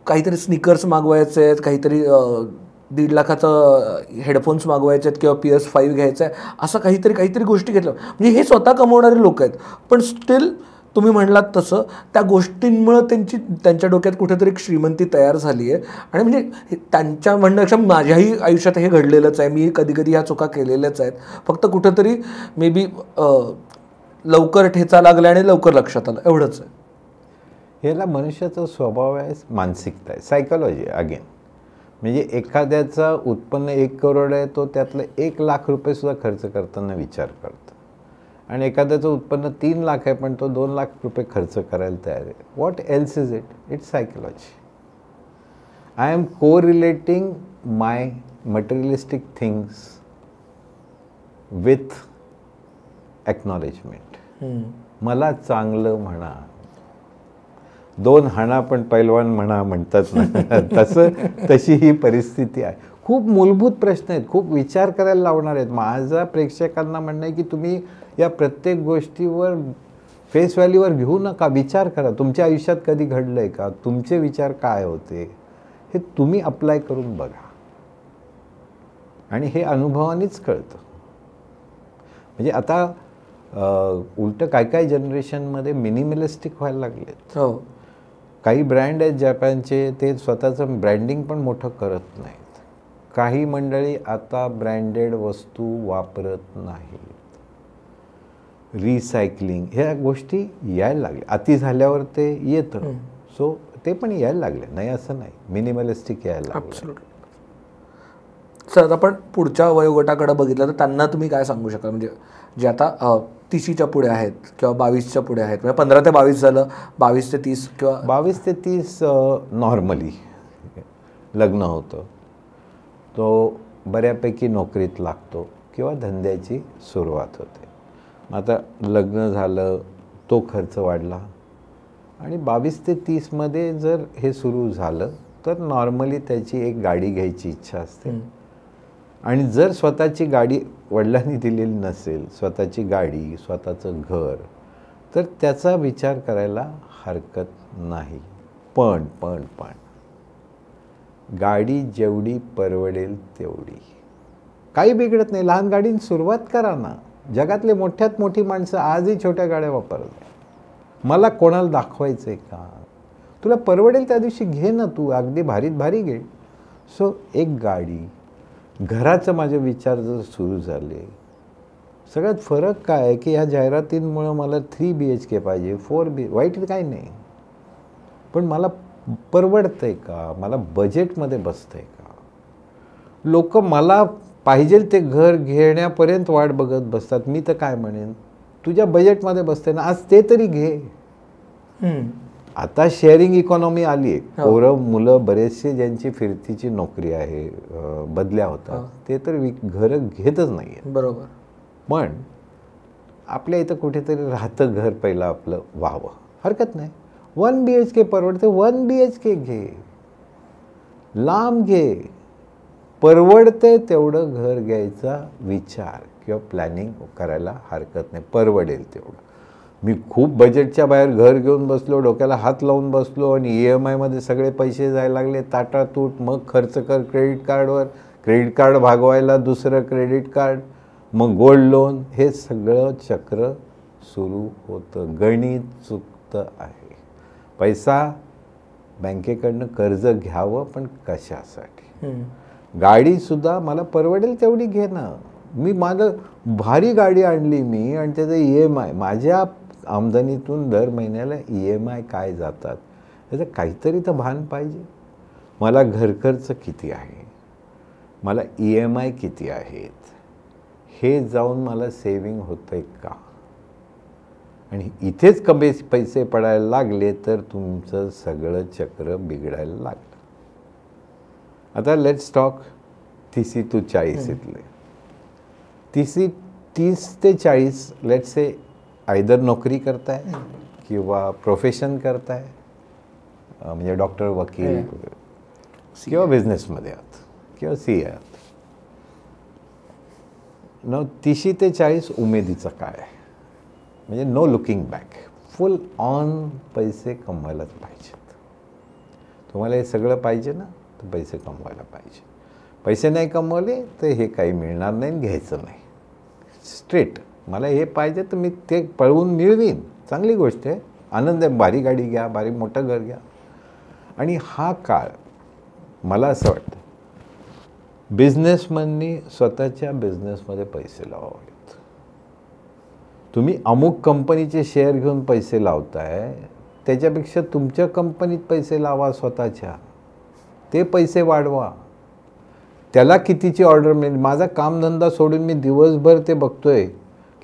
काहीतरी स्निकर्स मागवायचे आहेत, काहीतरी 1.5 लाखाचं हेडफोन्स मागवायचे आहेत किंवा PS5 घ्यायचं आहे, असं काहीतरी गोष्टी घेतल्या. म्हणजे हे स्वतः कमवणारे लोक आहेत, पण स्टील तुम्ही म्हणलात तसं त्या गोष्टींमुळं त्यांच्या डोक्यात कुठेतरी एक श्रीमंती तयार झाली आहे. आणि म्हणजे त्यांच्या म्हणण्यापेक्षा माझ्याही आयुष्यात हे घडलेलंच आहे. मी कधी ह्या चुका केलेल्याच आहेत. फक्त कुठेतरी मे बी लवकर ठेचा लागला आणि लवकर लक्षात आलं, एवढंच आहे. ह्याला मनुष्याचा स्वभाव आहे, मानसिकता आहे, सायकॉलॉजी अगेन. म्हणजे एखाद्याचा उत्पन्न 1 करोड आहे, तो त्यातलं 1 लाख रुपये सुद्धा खर्च करताना विचार करतो. आणि एखाद्याचं उत्पन्न 3 लाख आहे, पण तो 2 लाख रुपये खर्च करायला तयार आहे. What else is it? It's psychology. I am correlating my materialistic things with acknowledgement. मला चांगलं म्हणा, 2 हाणा पण पैलवान म्हणा म्हणतात ना, तशी ही परिस्थिती आहे. खूप मूलभूत प्रश्न आहेत, खूप विचार करायला लावणार आहेत. माझा प्रेक्षकांना म्हणणं आहे की तुम्ही या प्रत्येक गोष्टीवर फेस व्हॅल्यूवर घेऊ नका, विचार करा. तुमच्या आयुष्यात कधी घडलं आहे का? तुमचे विचार काय होते हे तुम्ही अप्लाय करून बघा, आणि हे अनुभवानेच कळतं. म्हणजे आता उलटं काय जनरेशनमध्ये मिनिमलिस्टिक व्हायला लागलेत. हो, काही ब्रँड आहेत जपानचे, ते स्वतःचं ब्रँडिंग पण मोठं करत नाहीत. काही मंडळी आता ब्रँडेड वस्तू वापरत नाहीत. रिसायकलिंग ह्या गोष्टी यायला लागल्या. अति झाल्यावर ते येतं, सो ते पण यायला लागले, नाही असं नाही. मिनिमलिस्टिक यायला लागलं. सर, आपण पुढच्या वयोगटाकडे बघितलं तर त्यांना तुम्ही काय सांगू शकाल? म्हणजे जे आता 30च्या पुढे आहेत किंवा 22च्या पुढे आहेत, म्हणजे 15 ते 22 झालं, 22 ते 30 किंवा 22 ते 30 नॉर्मली लग्न होतं, तो बऱ्यापैकी नोकरीत लागतो किंवा धंद्याची सुरुवात होते. आता लग्न झालं, तो खर्च वाढला, आणि 22 ते 30मध्ये जर हे सुरू झालं तर नॉर्मली त्याची एक गाडी घ्यायची इच्छा असते. आणि जर स्वतःची गाडी वडिलांनी दिलेली नसेल, स्वतःची गाडी, स्वतःचं घर, तर त्याचा विचार करायला हरकत नाही. पण गाडी जेवढी परवडेल तेवढी. काही बिघडत नाही. लहान गाडीने सुरुवात करा ना. जगातले मोठ्यात मोठी माणसं आजही छोट्या गाड्या वापरतात. मला कोणाला दाखवायचं आहे का? तुला परवडेल त्या दिवशी घे ना तू, अगदी भारीत भारी घे. सो एक गाडी, घराचं माझे विचार जर सुरू झाले, सगळ्यात फरक काय आहे की ह्या जाहिरातींमुळं मला 3 BHK पाहिजे, 4 वाईट काही नाही, पण मला परवडतंय का? मला बजेटमध्ये बसतंय का? लोक मला पाहिजे ते घर घेण्यापर्यंत वाट बघत बसतात. मी तर काय म्हणेन, तुझ्या बजेटमध्ये बसते ना, आज ते तरी घे. आता शेअरिंग इकॉनॉमी आली आहे. पोरं मुलं बरेचसे ज्यांची फिरतीची नोकरी आहे, बदल्या होतात, ते तर घरं घेतच नाही आहेत. बरोबर. पण आपल्या इथं कुठेतरी राहतं घर पहिलं आपलं व्हावं, हरकत नाही. 1 BHK परवडते, 1 BHK घे, लांब घे. परवडते तेवढं घर घ्यायचा विचार किंवा प्लॅनिंग करायला हरकत नाही, परवडेल तेवढं. मी खूप बजेटच्या बाहेर घर घेऊन बसलो, डोक्याला हात लावून बसलो आणि EMIमध्ये सगळे पैसे जायला लागले ताटातूट. मग खर्च कर क्रेडिट कार्डवर, क्रेडिट कार्ड भागवायला दुसरं क्रेडिट कार्ड, मग गोल्ड लोन, हे सगळं चक्र सुरू होतं. गणित चुकतं आहे. पैसा बँकेकडनं कर्ज घ्यावं, पण कशासाठी? गाडीसुद्धा मला परवडेल तेवढी घे ना. मी माझं भारी गाडी आणली मी आणि त्याचं EMI, माझ्या आमदनीतून दर महिन्याला EMI काय जातात त्याचं काहीतरी तर भान पाहिजे. मला घरखर्च किती आहे, मला EMI किती आहेत, हे जाऊन मला सेविंग होतंय का? आणि इथेच कमी पैसे पडायला लागले तर तुमचं सगळं चक्र बिघडायला लागलं. आता लेट्स टॉक 30 to 40 इथले. 30 ते 40 लेट्स से आयदर नोकरी करताय किंवा प्रोफेशन करताय, म्हणजे डॉक्टर, वकील किंवा बिझनेसमध्ये आहात किंवा CA आहात. 30 ते 40 उमेदीचं काय? म्हणजे no looking back, full on पैसे कमवायलाच पाहिजेत. तुम्हाला हे सगळं पाहिजे ना, तर पैसे कमवायला पाहिजे. पैसे नाही कमवले तर हे काही मिळणार नाही, घ्यायचं नाही. स्ट्रेट मला हे पाहिजे तर मी ते पळवून मिळवीन, चांगली गोष्ट आहे, आनंद आहे. भारी गाडी घ्या, भारी मोठं घर घ्या. आणि हा काळ मला असं वाटतं बिझनेसमननी स्वतःच्या बिझनेसमध्ये पैसे लावावेत. तुम्ही अमुक कंपनीचे शेअर घेऊन पैसे लावताय, त्याच्यापेक्षा तुमच्या कंपनीत पैसे लावा स्वतःच्या, ते पैसे वाढवा. त्याला कितीची ऑर्डर मिळेल. माझा कामधंदा सोडून मी दिवसभर ते बघतोय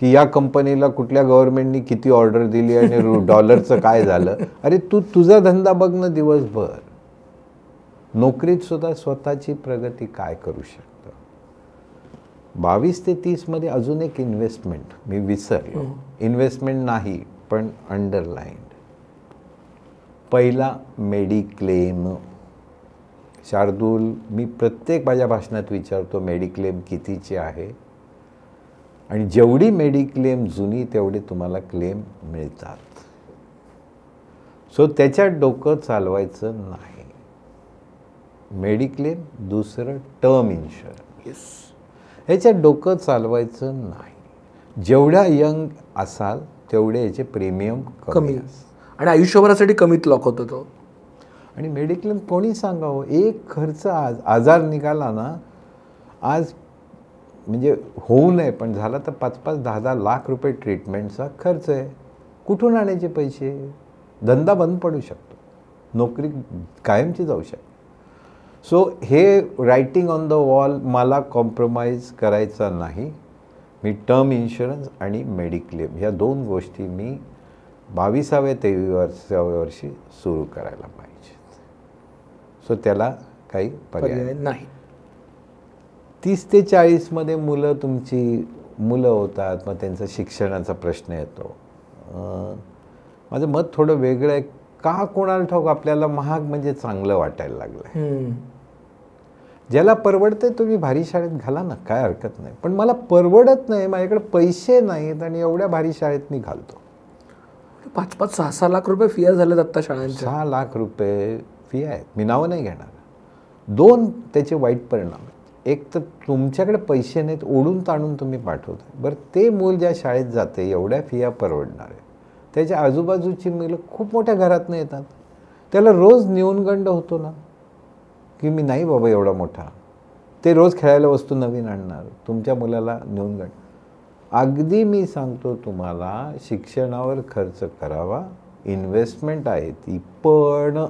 की या कंपनीला कुठल्या गव्हर्नमेंटनी किती ऑर्डर दिली आणि डॉलरचं काय झालं. अरे तू तुझा धंदा बघ ना दिवसभर. नोकरीत सुद्धा स्वतःची प्रगती काय करू शकतं. 22 ते 30मध्ये अजून एक इन्व्हेस्टमेंट मी विसरलो. इन्व्हेस्टमेंट नाही पण अंडरलाईन्ड. पहिला मेडिक्लेम. शार्दूल, मी प्रत्येक माझ्या भाषणात विचारतो मेडिक्लेम कितीचे आहे, आणि जेवढी मेडिक्लेम जुनी तेवढे तुम्हाला क्लेम मिळतात. सो त्याच्यात डोकं चालवायचं नाही. मेडिक्लेम, दुसरं टर्म इन्शुरन्स, ह्याच्यात डोकं चालवायचं नाही. जेवढ्या यंग असाल तेवढे याचे प्रीमियम कमी आणि आयुष्यभरासाठी कमीत लॉक होतो तो. आणि मेडिक्लेम कोणी सांगावं, एक खर्च आजार निघाला ना, आज म्हणजे होऊ नये पण झाला तर 5-5, 10-10 लाख रुपये ट्रीटमेंटचा खर्च आहे. कुठून आणायचे पैसे? धंदा बंद पडू शकतो, नोकरी कायमची जाऊ शकते. सो हे रायटिंग ऑन द वॉल मला कॉम्प्रोमाइज करायचा नाही. मी टर्म इन्शुरन्स आणि मेडिक्लेम ह्या 2 गोष्टी मी 22व्या 23व्या वर्षी सुरू करायला पाहिजे. सो त्याला काही पर्याय नाही. 30 ते 40मध्ये तुमची मुलं होतात, मग त्यांचा शिक्षणाचा प्रश्न येतो. माझं मत थोडं वेगळं आहे. का कोणाला ठाऊक आपल्याला महाग म्हणजे चांगलं वाटायला लागलं. ज्याला परवडते तुम्ही भारी शाळेत घाला ना, काय हरकत नाही. पण मला परवडत नाही, माझ्याकडे पैसे नाहीत आणि एवढ्या भारी शाळेत मी घालतो. 5-5, 6-6 लाख रुपये फिया झाल्यात आत्ता शाळांच्या. 6 लाख रुपये फी आहेत, मी नावं नाही घेणार. 2 त्याचे वाईट परिणाम आहेत. एक तर तुमच्याकडे पैसे नाहीत, ओढून ताणून तुम्ही पाठवता. बरं, ते मूल ज्या शाळेत जाते, एवढ्या फिया परवडणार आहे, त्याच्या आजूबाजूची मुलं खूप मोठ्या घरातनं येतात, त्याला रोज न्यूनगंड होतो ना की मी नाही बाबा एवढा मोठा. ते रोज खेळायला वस्तू नवीन आणणार, तुमच्या मुलाला न्यूनगंड. अगदी मी सांगतो तुम्हाला, शिक्षणावर खर्च करावा, इन्व्हेस्टमेंट आहे ती, पण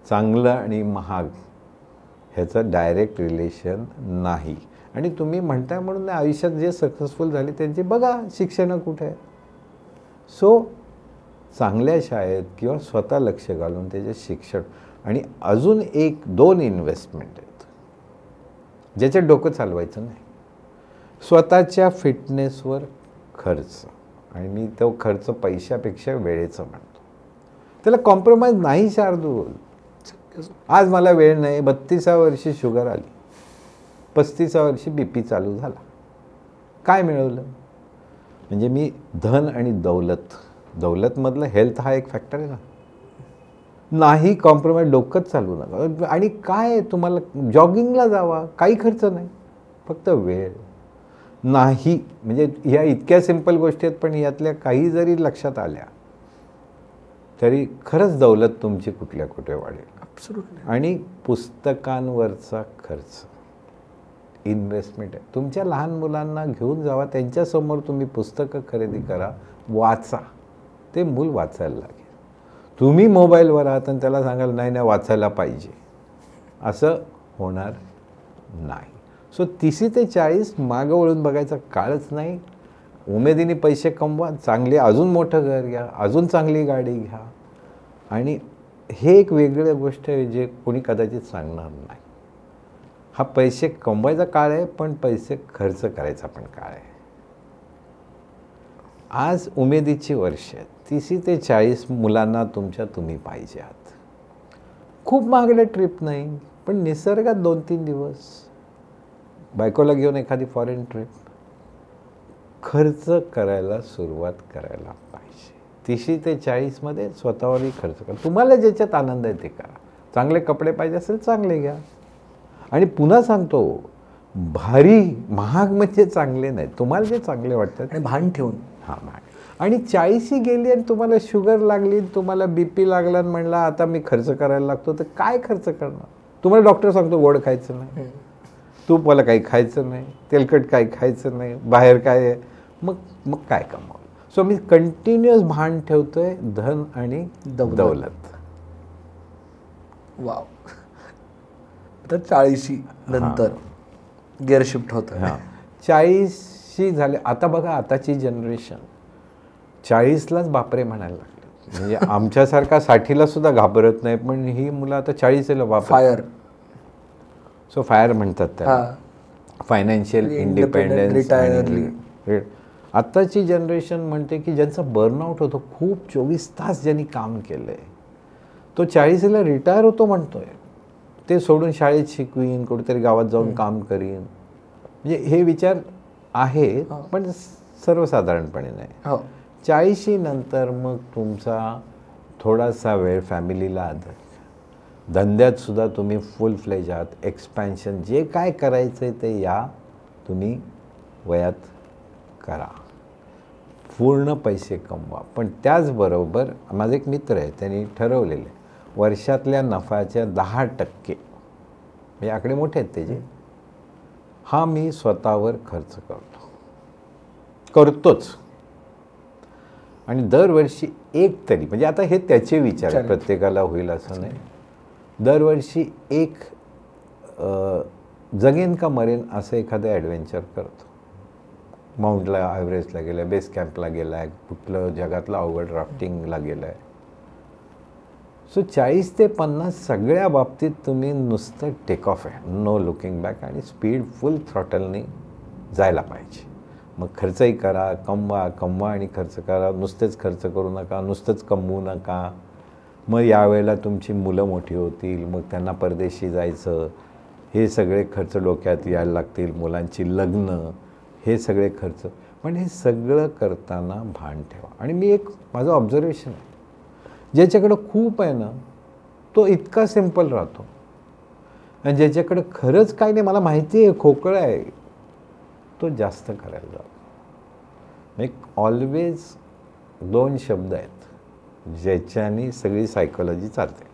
चांगलं आणि महाग ह्याचं डायरेक्ट रिलेशन नाही. आणि तुम्ही म्हणताय म्हणून आयुष्यात जे सक्सेसफुल झाले त्यांची बघा शिक्षण कुठे आहे. सो चांगल्या शाळेत किंवा स्वतः लक्ष घालून त्याचे शिक्षण. आणि अजून 1-2 इन्व्हेस्टमेंट आहेत ज्याच्यात डोकं चालवायचं नाही. स्वतःच्या फिटनेसवर खर्च, आणि मी तो खर्च पैशापेक्षा वेळेचं म्हणतो. त्याला कॉम्प्रोमाइज नाही शार्दूल. आज मला वेळ नाही, 32व्या वर्षी शुगर आली, 35व्या वर्षी BP चालू झाला, काय मिळवलं? म्हणजे मी धन आणि दौलतमधलं हेल्थ हा एक फॅक्टर आहे ना, नाही कॉम्प्रोमाइज, डोकंच चालू नका. आणि काय तुम्हाला जॉगिंगला जावा, काही खर्च नाही, फक्त वेळ नाही. म्हणजे ह्या इतक्या सिंपल गोष्टी आहेत, पण यातल्या काही जरी लक्षात आल्या तरी खरंच दौलत तुमची कुठल्या कुठे वाढेल. आणि पुस्तकांवरचा खर्च इन्व्हेस्टमेंट आहे. तुमच्या लहान मुलांना घेऊन जावा, त्यांच्यासमोर तुम्ही पुस्तकं खरेदी करा, वाचा, ते मूल वाचायला लागेल. तुम्ही मोबाईलवर आहात आणि त्याला सांगाल नाही नाही वाचायला पाहिजे, असं होणार नाही. सो 30 ते 40 मागं वळून बघायचा काळच नाही. उमेदीने पैसे कमवा, चांगले अजून मोठं घर घ्या, अजून चांगली गाडी घ्या. आणि हे एक वेगळं गोष्ट आहे जे कोणी कदाचित सांगणार नाही. हा पैसे कमवायचा काळ आहे, पण पैसे खर्च करायचा पण काळ आहे. आज उमेदीची वर्ष आहेत, 30 ते 40 मुलांना तुम्ही पाहिजे आहात. खूप महागडे ट्रिप नाही, पण निसर्गात 2-3 दिवस, बायकोला घेऊन एखादी फॉरेन ट्रिप, खर्च करायला सुरुवात करायला पाहिजे. 30 ते 40मध्ये स्वतःवरही खर्च करा. तुम्हाला ज्याच्यात आनंद आहे ते करा. चांगले कपडे पाहिजे असेल चांगले घ्या. आणि पुन्हा सांगतो, भारी महाग म्हणजे चांगले नाही, तुम्हाला जे चांगले वाटतात आणि भान ठेवून. हां, भान. आणि 40 गेली आणि तुम्हाला शुगर लागली, तुम्हाला BP लागला आणि म्हणला आता मी खर्च करायला लागतो, तर काय खर्च करणार? तुम्हाला डॉक्टर सांगतो गोड खायचं नाही, तूप मला काही खायचं नाही, तेलकट काही खायचं नाही, बाहेर काय आहे, मग काय कमावलं? सो मी कंटिन्युअस भान ठेवतोय धन आणि दौलत. वाव. तर 40 नंतर गिअर शिफ्ट होतं. हां, 40 झाले. आता बघा, आताची जनरेशन 40लाच बापरे म्हणायला लागले. म्हणजे आमच्यासारखा 60ला सुद्धा घाबरत नाही, पण ही मुलं आता 40ला बाप फायर. सो फायर म्हणतात त्याला, फायनान्शियल इंडिपेंडन्स. आत्ताची जनरेशन म्हणते की ज्यांचं बर्नआउट होतं, खूप 24 तास ज्यांनी काम केलं आहे, तो 40ला रिटायर होतो म्हणतोय. ते सोडून शाळेत शिकवीन, कुठेतरी गावात जाऊन काम करीन. म्हणजे हे विचार आहे, पण सर्वसाधारणपणे नाही. 40 नंतर मग तुमचा थोडासा वेळ फॅमिलीला धंद्यात सुद्धा तुम्ही फुल फ्लेज आहात. एक्सपॅन्शन जे काय करायचं आहे ते या तुम्ही वयात करा. पूर्ण पैसे कमवा. पण त्याचबरोबर माझा एक मित्र आहे, त्यांनी ठरवलेलं आहे वर्षातल्या नफ्याच्या 10% म्हणजे आकडे मोठे आहेत त्याचे, हा मी स्वतःवर खर्च करतोच. आणि दरवर्षी एक तरी, म्हणजे आता हे त्याचे विचार आहे, प्रत्येकाला होईल असं नाही, दरवर्षी एक जगेन का मरेन असं एखादं ॲडव्हेंचर करतो. माउंटला, एव्हरेस्टला गेला आहे, बेस कॅम्पला गेला आहे, कुठलं जगातलं अवघड राफ्टिंगला गेला आहे. सो 40 ते 50 सगळ्या बाबतीत तुम्ही नुसतं टेक ऑफ आहे, नो लुकिंग बॅक, आणि स्पीड फुल थ्रॉटलने जायला पाहिजे. मग खर्चही करा, कमवा आणि खर्च करा. नुसतेच खर्च करू नका, नुसतंच कमवू नका. मग यावेळेला तुमची मुलं मोठी होतील, मग त्यांना परदेशी जायचं, हे सगळे खर्च डोक्यात यायला लागतील, मुलांची लग्न, हे सगळे खर्च. पण हे सगळं करताना भान ठेवा. आणि मी एक माझं ऑब्झर्वेशन आहे, ज्याच्याकडं खूप आहे ना तो इतका सिम्पल राहतो. आणि ज्याच्याकडे खरंच काय नाही, मला माहिती आहे खोकळा आहे, तो जास्त करायला जातो. एक ऑलवेज 2 शब्द आहेत ज्याच्याने सगळी सायकोलॉजी चालते,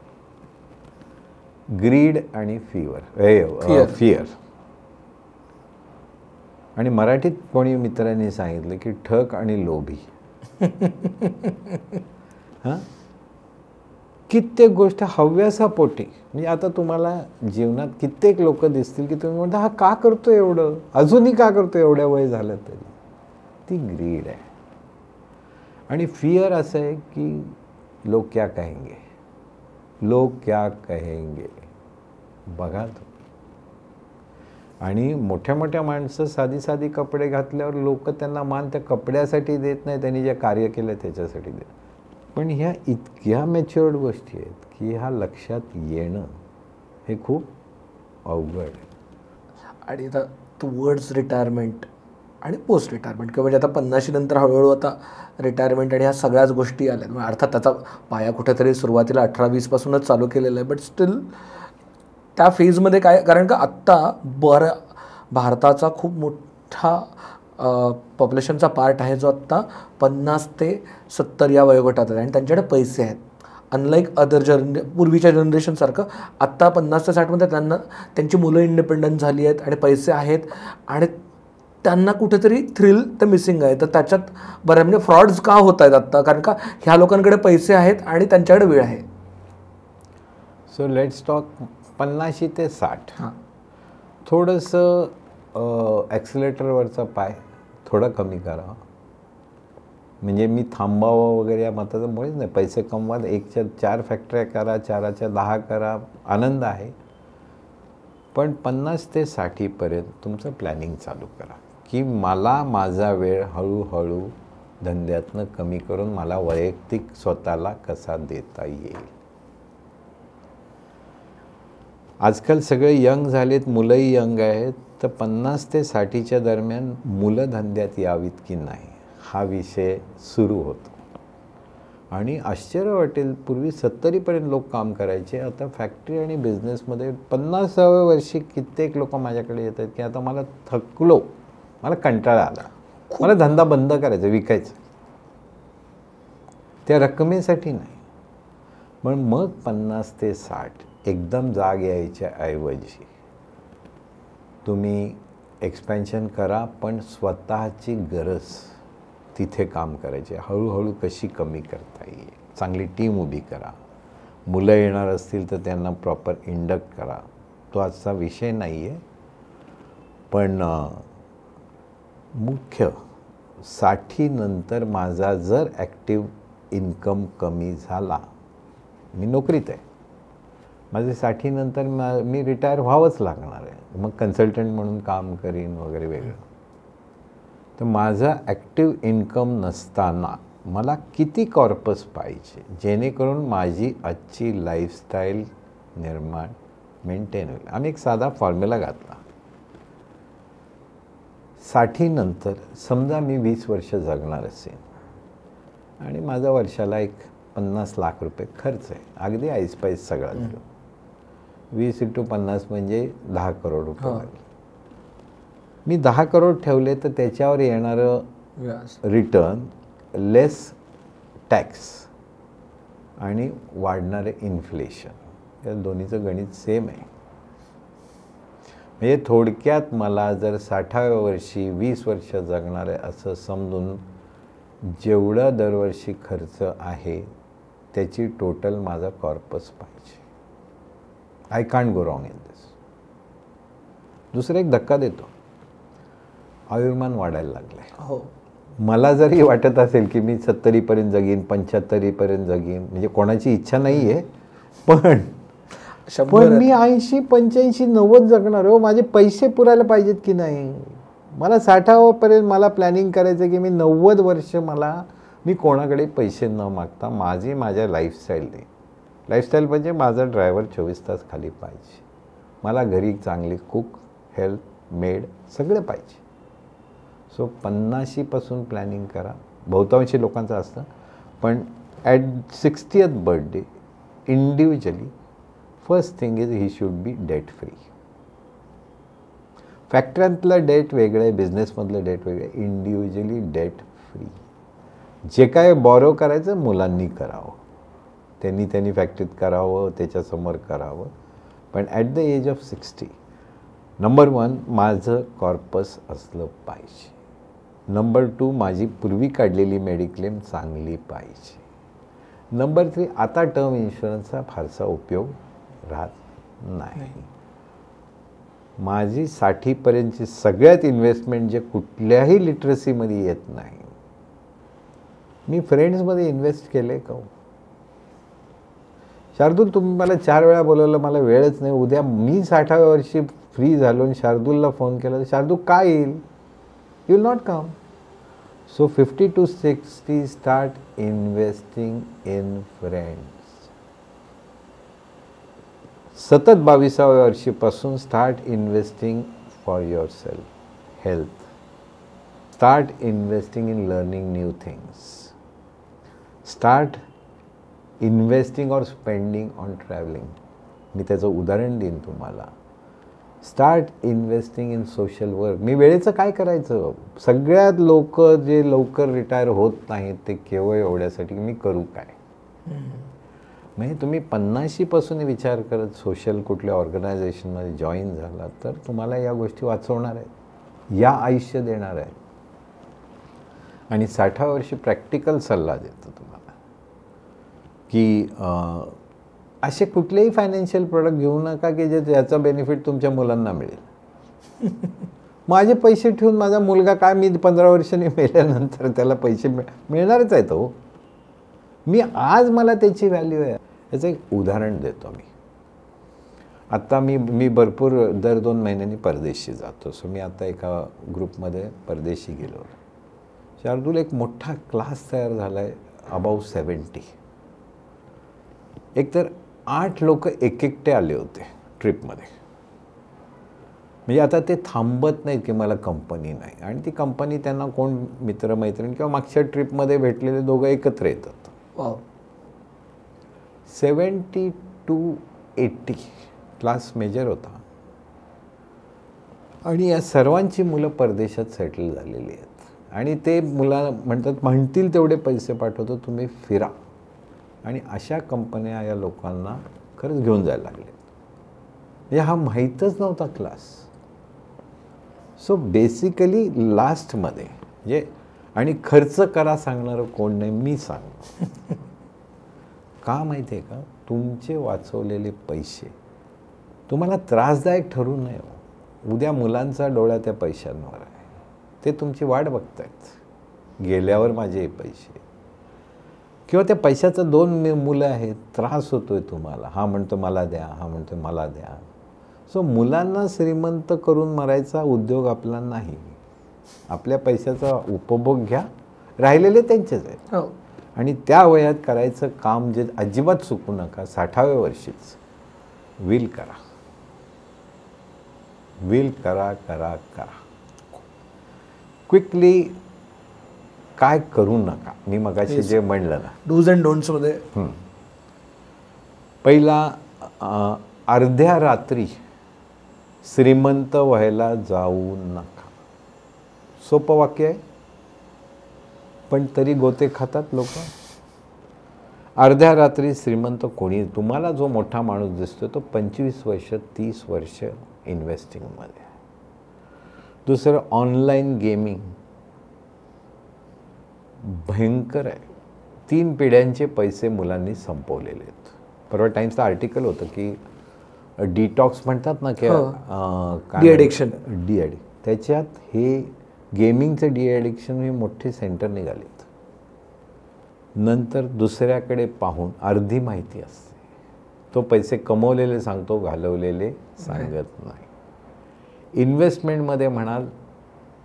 ग्रीड आणि फिअर. आणि मराठीत कोणी मित्रांनी सांगितलं की ठग आणि लोभी. हां, कित्येक गोष्ट हव्यासापोटी, म्हणजे आता तुम्हाला जीवनात कित्येक लोक दिसतील की तुम्ही म्हणता हा का करतो एवढं, अजूनही का करतो एवढ्या वय झालं तरी. ती ग्रीड आहे. आणि फिअर असं आहे की लोक क्या कहेंगे, लोक क्या कहेंगे. बघा तो. आणि मोठ्या मोठ्या माणसं साधी साधी कपडे घातल्यावर लोक त्यांना मान त्या कपड्यासाठी देत नाही, त्यांनी जे कार्य केलं त्याच्यासाठी देत. पण ह्या इतक्या मॅच्युअर्ड गोष्टी आहेत की ह्या लक्षात येणं हे खूप अवघड आहे. आणि आता टुवर्ड्स रिटायरमेंट आणि पोस्ट रिटायरमेंट किंवा म्हणजे आता 50 नंतर हळूहळू आता रिटायरमेंट आणि ह्या सगळ्याच गोष्टी आल्या. म्हणजे अर्थात त्याचा पाया कुठेतरी सुरुवातीला 18-20 पासूनच चालू केलेला आहे, बट स्टील त्या फेजमध्ये काय, कारण का आत्ता भारताचा खूप मोठा पॉप्युलेशनचा पार्ट आहे जो आत्ता 50 ते 70 या वयोगटात आहे आणि त्यांच्याकडे पैसे आहेत. अनलाईक पूर्वीच्या जनरेशनसारखं आत्ता 50 ते 60मध्ये त्यांची मुलं इंडिपेंडंट झाली आहेत आणि पैसे आहेत आणि त्यांना कुठेतरी थ्रिल तर मिसिंग आहे. तर त्याच्यात बऱ्या म्हणजे फ्रॉड्स का होत आहेत आत्ता, कारण का ह्या लोकांकडे पैसे आहेत आणि त्यांच्याकडे वेळ आहे. सो लेट्स टॉक 50 ते 60. हां, थोडंसं ॲक्सिलेटरवरचा पाय थोडा कमी करा. म्हणजे मी थांबावं वगैरे या मताचं मुळेच नाही. पैसे कमवा, 1च्या 4 फॅक्टऱ्या करा, 4च्या 10 करा, आनंद आहे. पण 50 ते 60पर्यंत तुमचं प्लॅनिंग चालू करा की मला माझा वेळ हळूहळू धंद्यातनं कमी करून मला वैयक्तिक स्वतःला कसा देता येईल. आजकाल सगळे यंग झालेत, मुलंही यंग आहेत, तर 50 ते 60च्या दरम्यान मुलं धंद्यात यावीत की नाही हा विषय सुरू होतो. आणि आश्चर्य वाटेल, पूर्वी 70पर्यंत लोक काम करायचे, आता फॅक्टरी आणि बिझनेसमध्ये 50व्या वर्षी कित्येक लोक माझ्याकडे येत आहेत की आता मला थकलो, मला कंटाळा आला, मला धंदा बंद करायचा, विकायचा. त्या रकमेसाठी नाही. पण मग 50 ते 60 एकदम जाग यायच्या ऐवजी तुम्ही एक्सपॅन्शन करा, पण स्वतःची गरज तिथे काम करायचे. हळूहळू कशी कमी करता येईल, चांगली टीम उभी करा. मुलं येणार असतील तर त्यांना प्रॉपर इंडक्ट करा. तो आजचा विषय नाही आहे. पण मुख्य 60 नंतर माझा जर ॲक्टिव्ह इन्कम कमी झाला, मी नोकरीत आहे, माझे 60 नंतर मी रिटायर व्हावंच लागणार आहे, मग कन्सल्टंट म्हणून काम करीन वगैरे वेगळं. तर माझा ॲक्टिव्ह इन्कम नसताना मला किती कॉर्पस पाहिजे जेणेकरून माझी आजची लाईफस्टाईल मेंटेन होईल. आम्ही एक साधा फॉर्म्युला घातला. 60 नंतर समजा मी 20 वर्ष जगणार असेल आणि माझा वर्षाला एक 50 लाख रुपये खर्च आहे, अगदी आईसपाईस सगळा धरून. 20 × 50 म्हणजे 10 करोड रुपये. मी 10 करोड ठेवले तर त्याच्यावर येणारं रिटर्न लेस टॅक्स आणि वाढणारे इन्फ्लेशन, या दोन्हीचं गणित सेम आहे. म्हणजे थोडक्यात मला जर 60व्या वर्षी 20 वर्ष जगणार आहे असं समजून जेवढं दरवर्षी खर्च आहे त्याची टोटल माझा कॉर्पस पाहिजे. I can't go wrong in this. दुसरा एक धक्का देतो, आयुर्मान वाढायला लागलं आहे. हो, मला जरी वाटत असेल की मी 70पर्यंत जगीन, 75पर्यंत जगीन, म्हणजे कोणाची इच्छा नाही आहे, पण मी 80, 85, 90 जगणार हो. माझे पैसे पुरायला पाहिजेत की नाही. मला 60पर्यंत मला प्लॅनिंग करायचं की मी 90 वर्ष मी कोणाकडे पैसे न मागता माझ्या लाईफस्टाईल दे. लाईफस्टाईल म्हणजे माझा ड्रायव्हर 24 तास खाली पाहिजे, मला घरी चांगली कुक, हेल्प, मेड सगळं पाहिजे. सो 50पासून प्लॅनिंग करा. बहुतांशी लोकांचं असतं, पण at 60th birthday individually first thing is he should be debt free. फॅक्टऱ्यातलं डेट वेगळं आहे, बिझनेसमधलं डेट वेगळं आहे. Individually debt free. जे काय बॉरो करायचं मुलांनी करावं, त्यांनी फॅक्टरीत करावं, त्याच्यासमोर करावं. पण at the age of 60 number 1 माझं कॉर्पस असलं पाहिजे. नंबर 2 माझी पूर्वी काढलेली मेडिक्लेम चांगली पाहिजे. नंबर 3 आता टर्म इन्शुरन्सचा फारसा उपयोग राहत नाही. माझी 60पर्यंतची सगळ्यात इन्व्हेस्टमेंट जे कुठल्याही लिटरसीमध्ये येत नाही. मी फ्रेंड्समध्ये इन्व्हेस्ट केले का? शार्दूल तुम्ही मला 4 वेळा बोलवलं, मला वेळच नाही. उद्या मी 60व्या वर्षी फ्री झालो आणि शार्दूलला फोन केला तर शार्दूल काय येईल? You will not come. So 50 to 60 start investing in friends. सतत 22व्या वर्षीपासून start investing for yourself, health. Start investing in learning new things. Start investing or spending on travelling. मी त्याचं उदाहरण देईन तुम्हाला. Start investing in social work. मी वेळेचं काय करायचं? सगळ्यात लोक जे लवकर रिटायर होत नाहीत ते केवळ एवढ्यासाठी मी करू काय. म्हणजे तुम्ही 50पासून विचार करत सोशल कुठल्या ऑर्गनायझेशनमध्ये जॉईन झाला तर तुम्हाला या गोष्टी वाचवणार आहेत, या आयुष्य देणार आहेत. आणि 60व्या वर्षी प्रॅक्टिकल सल्ला देतो तुम्हाला की असे कुठलेही फायनान्शियल प्रोडक्ट घेऊ नका की ज्याचा बेनिफिट तुमच्या मुलांना मिळेल. माझे पैसे ठेवून माझा मुलगा काय, मी 15 वर्षांनी मेल्यानंतर त्याला पैसे मिळणारच आहेत हो. मी आज मला त्याची व्हॅल्यू आहे. याचं एक उदाहरण देतो मी. आत्ता मी भरपूर दर 2 महिन्यांनी परदेशी जातो. सो मी आता एका ग्रुपमध्ये परदेशी गेलो. शार्दूल एक मोठा क्लास तयार झाला आहे, अबाव 70. एकतर 8 लोक एकटे आले होते ट्रिपमध्ये. म्हणजे आता ते थांबत नाहीत की मला कंपनी नाही. आणि ती कंपनी त्यांना कोण मित्रमैत्रीण किंवा मागच्या ट्रिपमध्ये भेटलेले दोघं एकत्र येतात. 70 to 80 क्लास मेजर होता. आणि या सर्वांची मुलं परदेशात सेटल झालेली आहेत. आणि ते म्हणतील तेवढे पैसे पाठवतो, तुम्ही फिरा. आणि अशा कंपन्या या लोकांना खरंच घेऊन जायला लागले. म्हणजे हा माहीतच नव्हता क्लास. सो बेसिकली लास्टमध्ये म्हणजे आणि खर्च करा सांगणारं कोण नाही, मी सांगतो. का माहिती आहे का? तुमचे वाचवलेले पैसे तुम्हाला त्रासदायक ठरू नये. उद्या मुलांचा डोळा त्या पैशांवर आहे. ते तुमची वाट बघतायत, गेल्यावर माझे पैसे. किंवा त्या पैशाचं 2 मुलं आहेत, त्रास होतोय तुम्हाला. हा म्हणतो मला द्या, हा म्हणतो मला द्या. सो मुलांना श्रीमंत करून मरायचा उद्योग आपला नाही. आपल्या पैशाचा उपभोग घ्या, राहिलेले त्यांचेच आहेत. आणि त्या वयात करायचं काम जे अजिबात चुकू नका. 60व्या वर्षीच विल करा, विल करा करा करा. क्विकली काय करू नका. मी मगाशी जे म्हणलं ना, डूज अँड डोंट्स मध्ये पहिला, अर्ध्या रात्री श्रीमंत व्हायला जाऊ नका. सोपं वाक्य आहे, पण तरी गोते खातात लोक. अर्ध्या रात्री श्रीमंत कोणी, तुम्हाला जो मोठा माणूस दिसतो तो 25 वर्ष 30 वर्ष इन्व्हेस्टिंगमध्ये. दुसरं, ऑनलाईन गेमिंग भयंकर आहे. 3 पिढ्यांचे पैसे मुलांनी संपवलेले आहेत. परवा टाइम्सचं आर्टिकल होतं की डिटॉक्स म्हणतात ना, की डी ॲडिक्शन, त्याच्यात हे गेमिंगचं डी ॲडिक्शन हे मोठे सेंटर निघालेत. नंतर दुसऱ्याकडे पाहून अर्धी माहिती असते. तो पैसे कमवलेले सांगतो, घालवलेले सांगत नाही. इन्व्हेस्टमेंटमध्ये म्हणाल,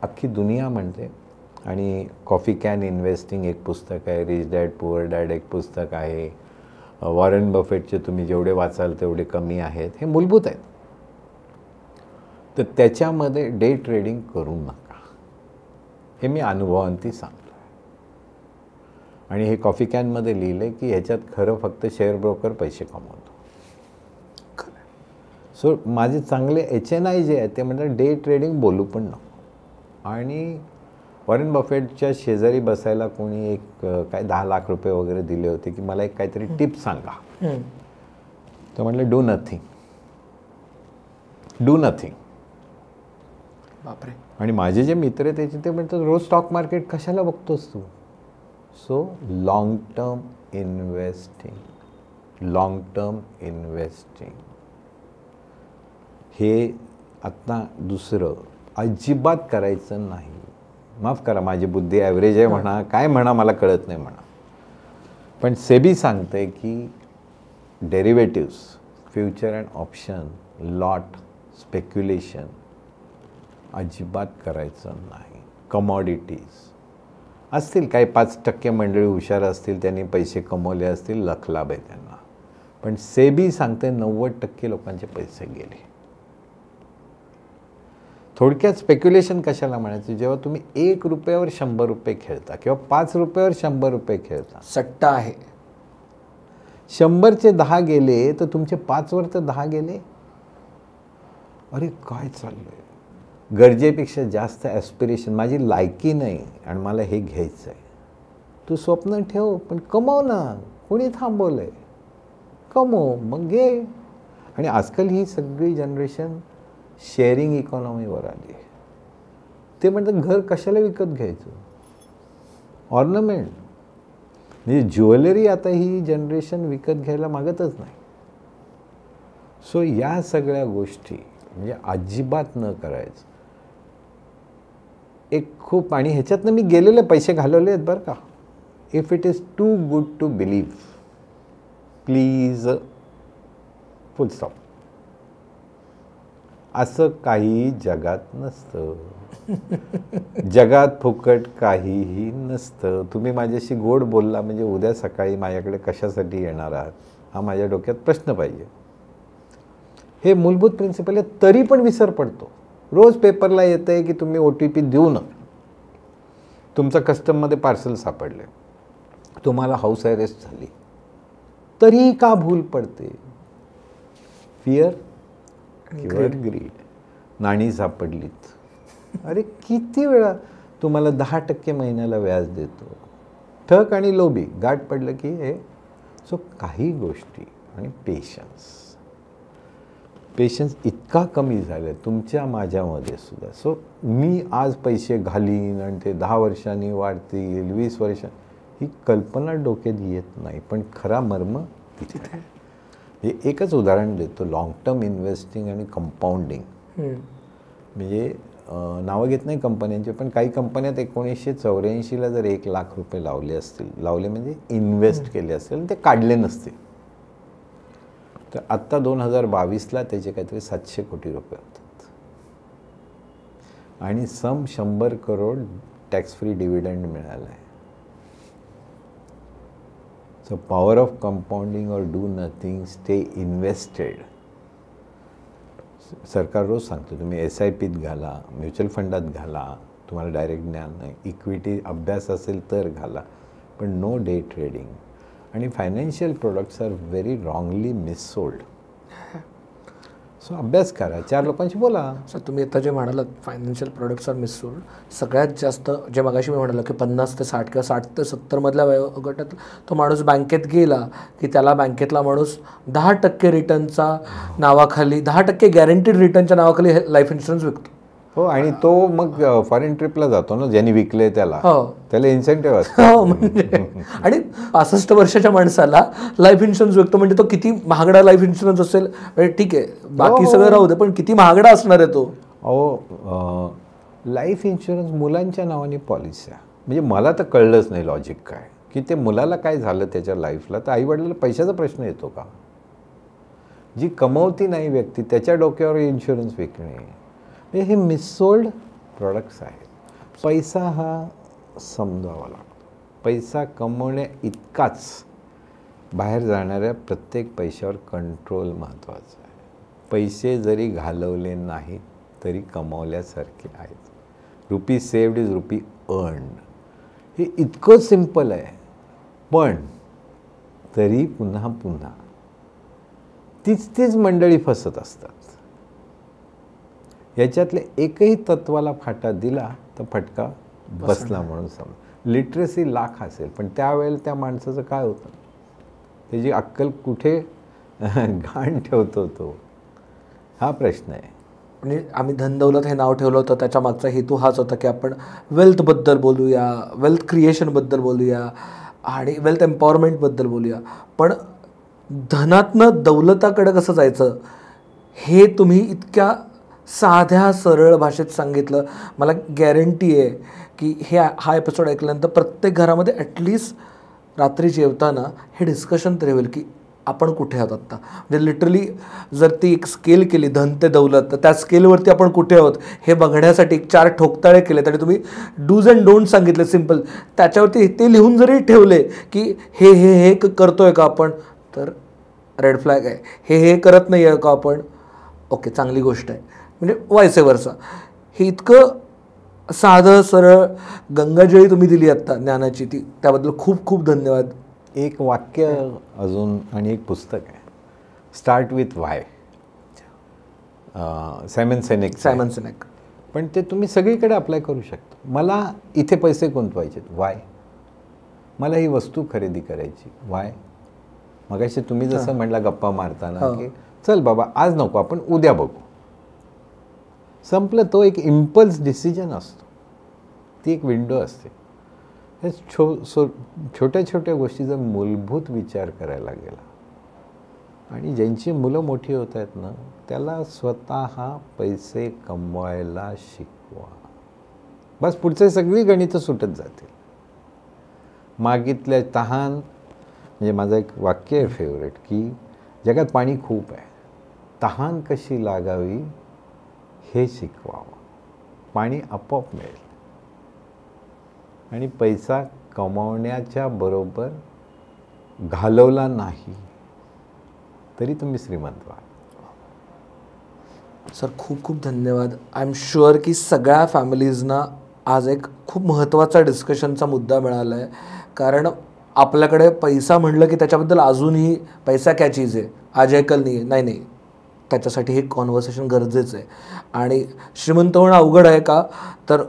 अख्खी दुनिया म्हणते. आणि कॉफी कॅन इन्व्हेस्टिंग एक पुस्तक आहे, रिच डॅड पुअर डॅड एक पुस्तक आहे, वॉरेन बफेटचे तुम्ही जेवढे वाचाल तेवढे कमी आहेत. हे मूलभूत आहेत. तर त्याच्यामध्ये डे ट्रेडिंग करू नका, हे मी अनुभवांती सांगतो. आणि हे कॉफी कॅनमध्ये लिहिलं आहे की ह्याच्यात खरं फक्त शेअर ब्रोकर पैसे कमवतो. सो माझे चांगले HNI जे आहे ते म्हणतात डे ट्रेडिंग बोलू पण नको. आणि वॉरेन बफेटच्या शेजारी बसायला कोणी एक काय 10 लाख रुपये वगैरे दिले होते की मला एक काहीतरी टिप सांगा. तर म्हटलं डू नथिंग. बापरे. आणि माझे जे मित्र आहेत त्याचे ते म्हणतात रोज स्टॉक मार्केट कशाला बघतोस तू. सो लॉंग टर्म इन्व्हेस्टिंग हे आत्ता दुसरं अजिबात करायचं नाही. माफ करा माझी बुद्धी ॲव्हरेज आहे म्हणा काय म्हणा मला कळत नाही म्हणा, पण सेबी सांगते की derivatives, future and option, lot, speculation अजिबात करायचं नाही. कमॉडिटीज असतील काही 5% मंडळी हुशार असतील, त्यांनी पैसे कमवले असतील, लखलाभ आहे त्यांना, पण सेबी सांगते 90% लोकांचे पैसे गेले. थोडक्यात स्पेक्युलेशन कशाला म्हणायचं, जेव्हा तुम्ही 1 रुपयावर 100 रुपये खेळता किंवा 5 रुपयावर 100 रुपये खेळता, सट्टा आहे. 100चे 10 गेले तर तुमचे 5वर तर 10 गेले. अरे काय चाललंय, गरजेपेक्षा जास्त ॲस्पिरेशन, माझी लायकी नाही आणि मला हे घ्यायचं आहे. तू स्वप्न ठेव पण कमव ना, कोणी थांबवलं आहे, कमव मग घे. आणि आजकाल ही सगळी जनरेशन शेअरिंग इकॉनॉमीवर आली आहे. ते म्हणतात घर कशाला विकत घ्यायचं, ऑर्नमेंट म्हणजे ज्वेलरी आता ही जनरेशन विकत घ्यायला मागतच नाही. सो या सगळ्या गोष्टी म्हणजे अजिबात न करायचं. एक खूप, आणि ह्याच्यातनं मी गेलेले पैसे घालवले आहेत बरं का. If it is too good to believe, please full stop. असं काही जगात नसतं. जगात फुकट काहीही नसतं. तुम्ही माझ्याशी गोड बोलला म्हणजे उद्या सकाळी माझ्याकडे कशासाठी येणार आहात हा माझ्या डोक्यात प्रश्न पाहिजे. हे मूलभूत प्रिन्सिपल आहे, तरी पण विसर पडतो. रोज पेपरला येतं आहे की तुम्ही OTP देऊ नका, तुमचं कस्टममध्ये पार्सल सापडले, तुम्हाला हाऊस अरेस्ट झाली, तरीही का भूल पडते. फिअर किंवा ग्रीड. नाणी सापडलीत, अरे किती वेळा तुम्हाला 10% महिन्याला व्याज देतो. ठक आणि लोभी, गाठ पडलं की हे. सो काही गोष्टी आणि पेशन्स इतका कमी झाला तुमच्या माझ्यामध्ये सुद्धा. सो मी आज पैसे घालीन आणि ते 10 वर्षांनी वाढतील, 20 वर्षां, ही कल्पना डोक्यात येत नाही. पण खरा मर्म तिथे आहे. हे एकच उदाहरण देतो, लॉंग टर्म इन्व्हेस्टिंग आणि कंपाऊंडिंग. म्हणजे नावं घेत नाही कंपन्यांचे, पण काही कंपन्यात 1984ला जर 1 लाख रुपये लावले असतील, लावले म्हणजे इन्व्हेस्ट केले असतील, ते काढले नसते, तर आत्ता 2022ला त्याचे काहीतरी 700 कोटी रुपये होतात. आणि 100 करोड टॅक्स फ्री डिव्हिडंड मिळाला आहे. सो पॉवर ऑफ कंपाऊंडिंग और डू नथिंग, स्टे इन्व्हेस्टेड. सरकार रोज सांगतो तुम्ही SIPत घाला, म्युच्युअल फंडात घाला, तुम्हाला डायरेक्ट ज्ञान नाही, इक्विटी अभ्यास असेल तर घाला, पण नो डे ट्रेडिंग. आणि financial products are very wrongly missold. So अभ्यास करा, 4 लोकांशी बोला. सर तुम्ही आता जे म्हणालात फायनान्शियल प्रोडक्ट्स आर मिससोल्ड, सगळ्यात जास्त जे मगाशी मी म्हणालो की 50 ते 60 किंवा 60 ते 70 मधल्या वयोगटात तो माणूस बँकेत गेला की त्याला बँकेतला माणूस 10% रिटर्नचा नावाखाली, 10% गॅरंटीड रिटर्नच्या नावाखाली लाईफ इन्शुरन्स विकतो. हो, आणि तो मग फॉरेन ट्रिपला जातो ना, ज्यांनी विकले त्याला, त्याला इन्सेंटिव्ह असतो. हो, म्हणजे आणि 65 वर्षाच्या माणसाला लाईफ इन्शुरन्स विकतो म्हणजे तो किती महागडा लाईफ इन्शुरन्स असेल. ठीक आहे, बाकी सगळं राहू दे, पण किती महागडा असणार आहे तो. अहो, लाईफ इन्शुरन्स मुलांच्या नावाने पॉलिसी आहे. म्हणजे मला तर कळलंच नाही लॉजिक काय, की ते मुलाला काय झालं त्याच्या लाईफला तर आईवडिलाला पैशाचा प्रश्न येतो का. जी कमवती नाही व्यक्ती त्याच्या डोक्यावर इन्शुरन्स विकणे, हे मिससोल्ड प्रोडक्ट्स आहेत. पैसा हा समजावा लागतो. पैसा कमवण्या इतकाच बाहेर जाणाऱ्या प्रत्येक पैशावर कंट्रोल महत्त्वाचा आहे. पैसे जरी घालवले नाहीत तरी कमवल्यासारखे आहेत. RuPay saved is RuPay earned. हे इतकं सिम्पल आहे, पण तरी पुन्हा पुन्हा तीच मंडळी फसत असतात. याच्यातले एकही तत्वाला फाटा दिला तर फटका बसला म्हणून समज. लिटरसी लाख असेल पण त्यावेळेला त्या माणसाचं काय होतं, त्याची अक्कल कुठे घाण ठेवतो तो, हा प्रश्न आहे. म्हणजे आम्ही धनदौलत हे नाव ठेवलं होतं त्याच्या मागचा हेतू हाच होता की आपण वेल्थबद्दल बोलूया, वेल्थ क्रिएशनबद्दल बोलूया आणि वेल्थ एम्पॉवरमेंटबद्दल बोलूया. पण धनातनं दौलताकडे कसं जायचं हे तुम्ही इतक्या साध्या सरळ भाषेत सांगितलं. मला गॅरंटी आहे की हा एपिसोड ऐकल्यानंतर प्रत्येक घरामध्ये ॲटलिस्ट रात्री जेवताना हे डिस्कशन तरी होईल की आपण कुठे आहोत आत्ता. म्हणजे लिटरली जर ती एक स्केल केली धन ते दौलत, तर त्या स्केलवरती आपण कुठे आहोत हे बघण्यासाठी एक 4 ठोकताळे केले तरी तुम्ही डूज अँड डोंट सांगितले सिम्पल, त्याच्यावरती ते लिहून जरी ठेवले की हे हे हे करतोय का आपण, तर रेड फ्लॅग आहे. हे करत नाही आहे का आपण, ओके चांगली गोष्ट आहे. म्हणजे वायसे वर्सा. हे इतकं साधं सरळ गंगाजळी तुम्ही दिली आत्ता ज्ञानाची, ती त्याबद्दल खूप खूप धन्यवाद. एक वाक्य अजून आणि एक पुस्तक आहे, स्टार्ट विथ वाय, सायमन सिनेक. पण ते तुम्ही सगळीकडे अप्लाय करू शकता. मला इथे पैसे गुंतवायचे, वाय. मला ही वस्तू खरेदी करायची, वाय. मगाशी तुम्ही जसं म्हटलं गप्पा मारताना की चल बाबा आज नको आपण उद्या बघू, संपलं. तो एक इम्पल्स डिसिजन असतो, ती एक विंडो असते. हे छोट्या छोट्या गोष्टीचा मूलभूत विचार करायला गेला आणि ज्यांची मुलं मोठी होत आहेत ना त्याला स्वतः पैसे कमवायला शिकवा. बस पुढचे सगळी गणितं सुटत जातील. मागितल्या तहान, म्हणजे माझं एक वाक्य आहे फेवरेट की जगात पाणी खूप आहे, तहान कशी लागावी हे शिकवावं, पाणी आपोआप मिळेल. आणि पैसा कमावण्याच्या बरोबर घालवला नाही तरी तुम्ही श्रीमंत व्हाल. सर खूप खूप धन्यवाद. आय एम शुअर की सगळ्या फॅमिलीजना आज एक खूप महत्त्वाचा डिस्कशनचा मुद्दा मिळाला आहे. कारण आपल्याकडे पैसा म्हटलं की त्याच्याबद्दल अजूनही पैसा क्या चीज आहे, आज है कल नाही, नाही त्याच्यासाठी हे कॉन्व्हर्सेशन गरजेचं आहे. आणि श्रीमंत होणं अवघड आहे का, तर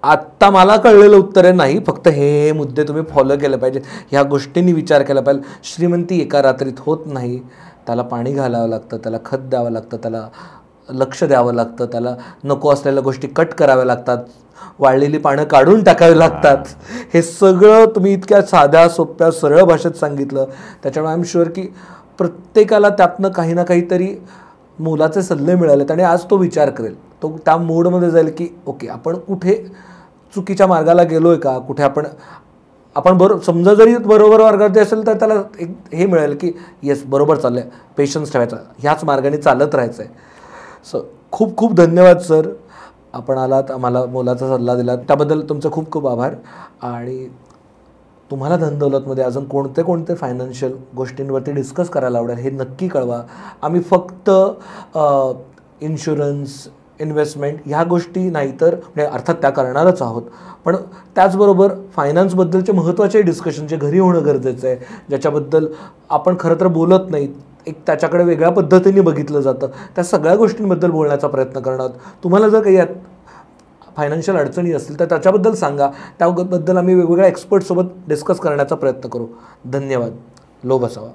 आत्ता मला कळलेलं उत्तर आहे नाही, फक्त हे मुद्दे तुम्ही फॉलो केले पाहिजे, ह्या गोष्टींनी विचार केला पाहिजे. श्रीमंती एका रात्रीत होत नाही, त्याला पाणी घालावं लागतं, त्याला खत द्यावं लागतं, त्याला लक्ष द्यावं लागतं, त्याला नको असलेल्या गोष्टी कट कराव्या लागतात, वाळलेली पानं काढून टाकावी लागतात. हे सगळं तुम्ही इतक्या साध्या सोप्या सरळ भाषेत सांगितलं. त्याच्यामुळे आय एम शुअर की प्रत्येकाला त्यातनं काही ना काहीतरी मोलाचे सल्ले मिळालेत आणि आज तो विचार करेल, तो त्या मोडमध्ये जाईल की ओके आपण कुठे चुकीच्या मार्गाला गेलो आहे का, कुठे आपण समजा जरी बरोबर मार्गात असेल तर त्याला एक हे मिळेल की येस बरोबर चाललं आहे, पेशन्स ठेवायचा, ह्याच मार्गाने चालत राहायचं आहे. सो खूप खूप धन्यवाद सर, आपण आलात, आम्हाला मोलाचा सल्ला दिला, त्याबद्दल तुमचं खूप खूप आभार. आणि तुम्हाला धनदौलतमध्ये अजून कोणते फायनान्शियल गोष्टींवरती डिस्कस करायला आवडेल हे नक्की कळवा. आम्ही फक्त इन्शुरन्स, इन्व्हेस्टमेंट ह्या गोष्टी नाही तर म्हणजे अर्थात त्या करणारच आहोत, पण त्याचबरोबर फायनान्सबद्दलचे महत्त्वाचे डिस्कशन जे घरी होणं गरजेचं आहे, ज्याच्याबद्दल आपण खरं तर बोलत नाही, एक त्याच्याकडे वेगळ्या पद्धतीने बघितलं जातं, त्या सगळ्या गोष्टींबद्दल बोलण्याचा प्रयत्न करणार. तुम्हाला जर काही फायनान्शियल अडचणी असतील तर त्याच्याबद्दल सांगा, त्याबद्दल आम्ही वेगवेगळ्या एक्सपर्टसोबत डिस्कस करण्याचा प्रयत्न करू. धन्यवाद. लोभ असावा.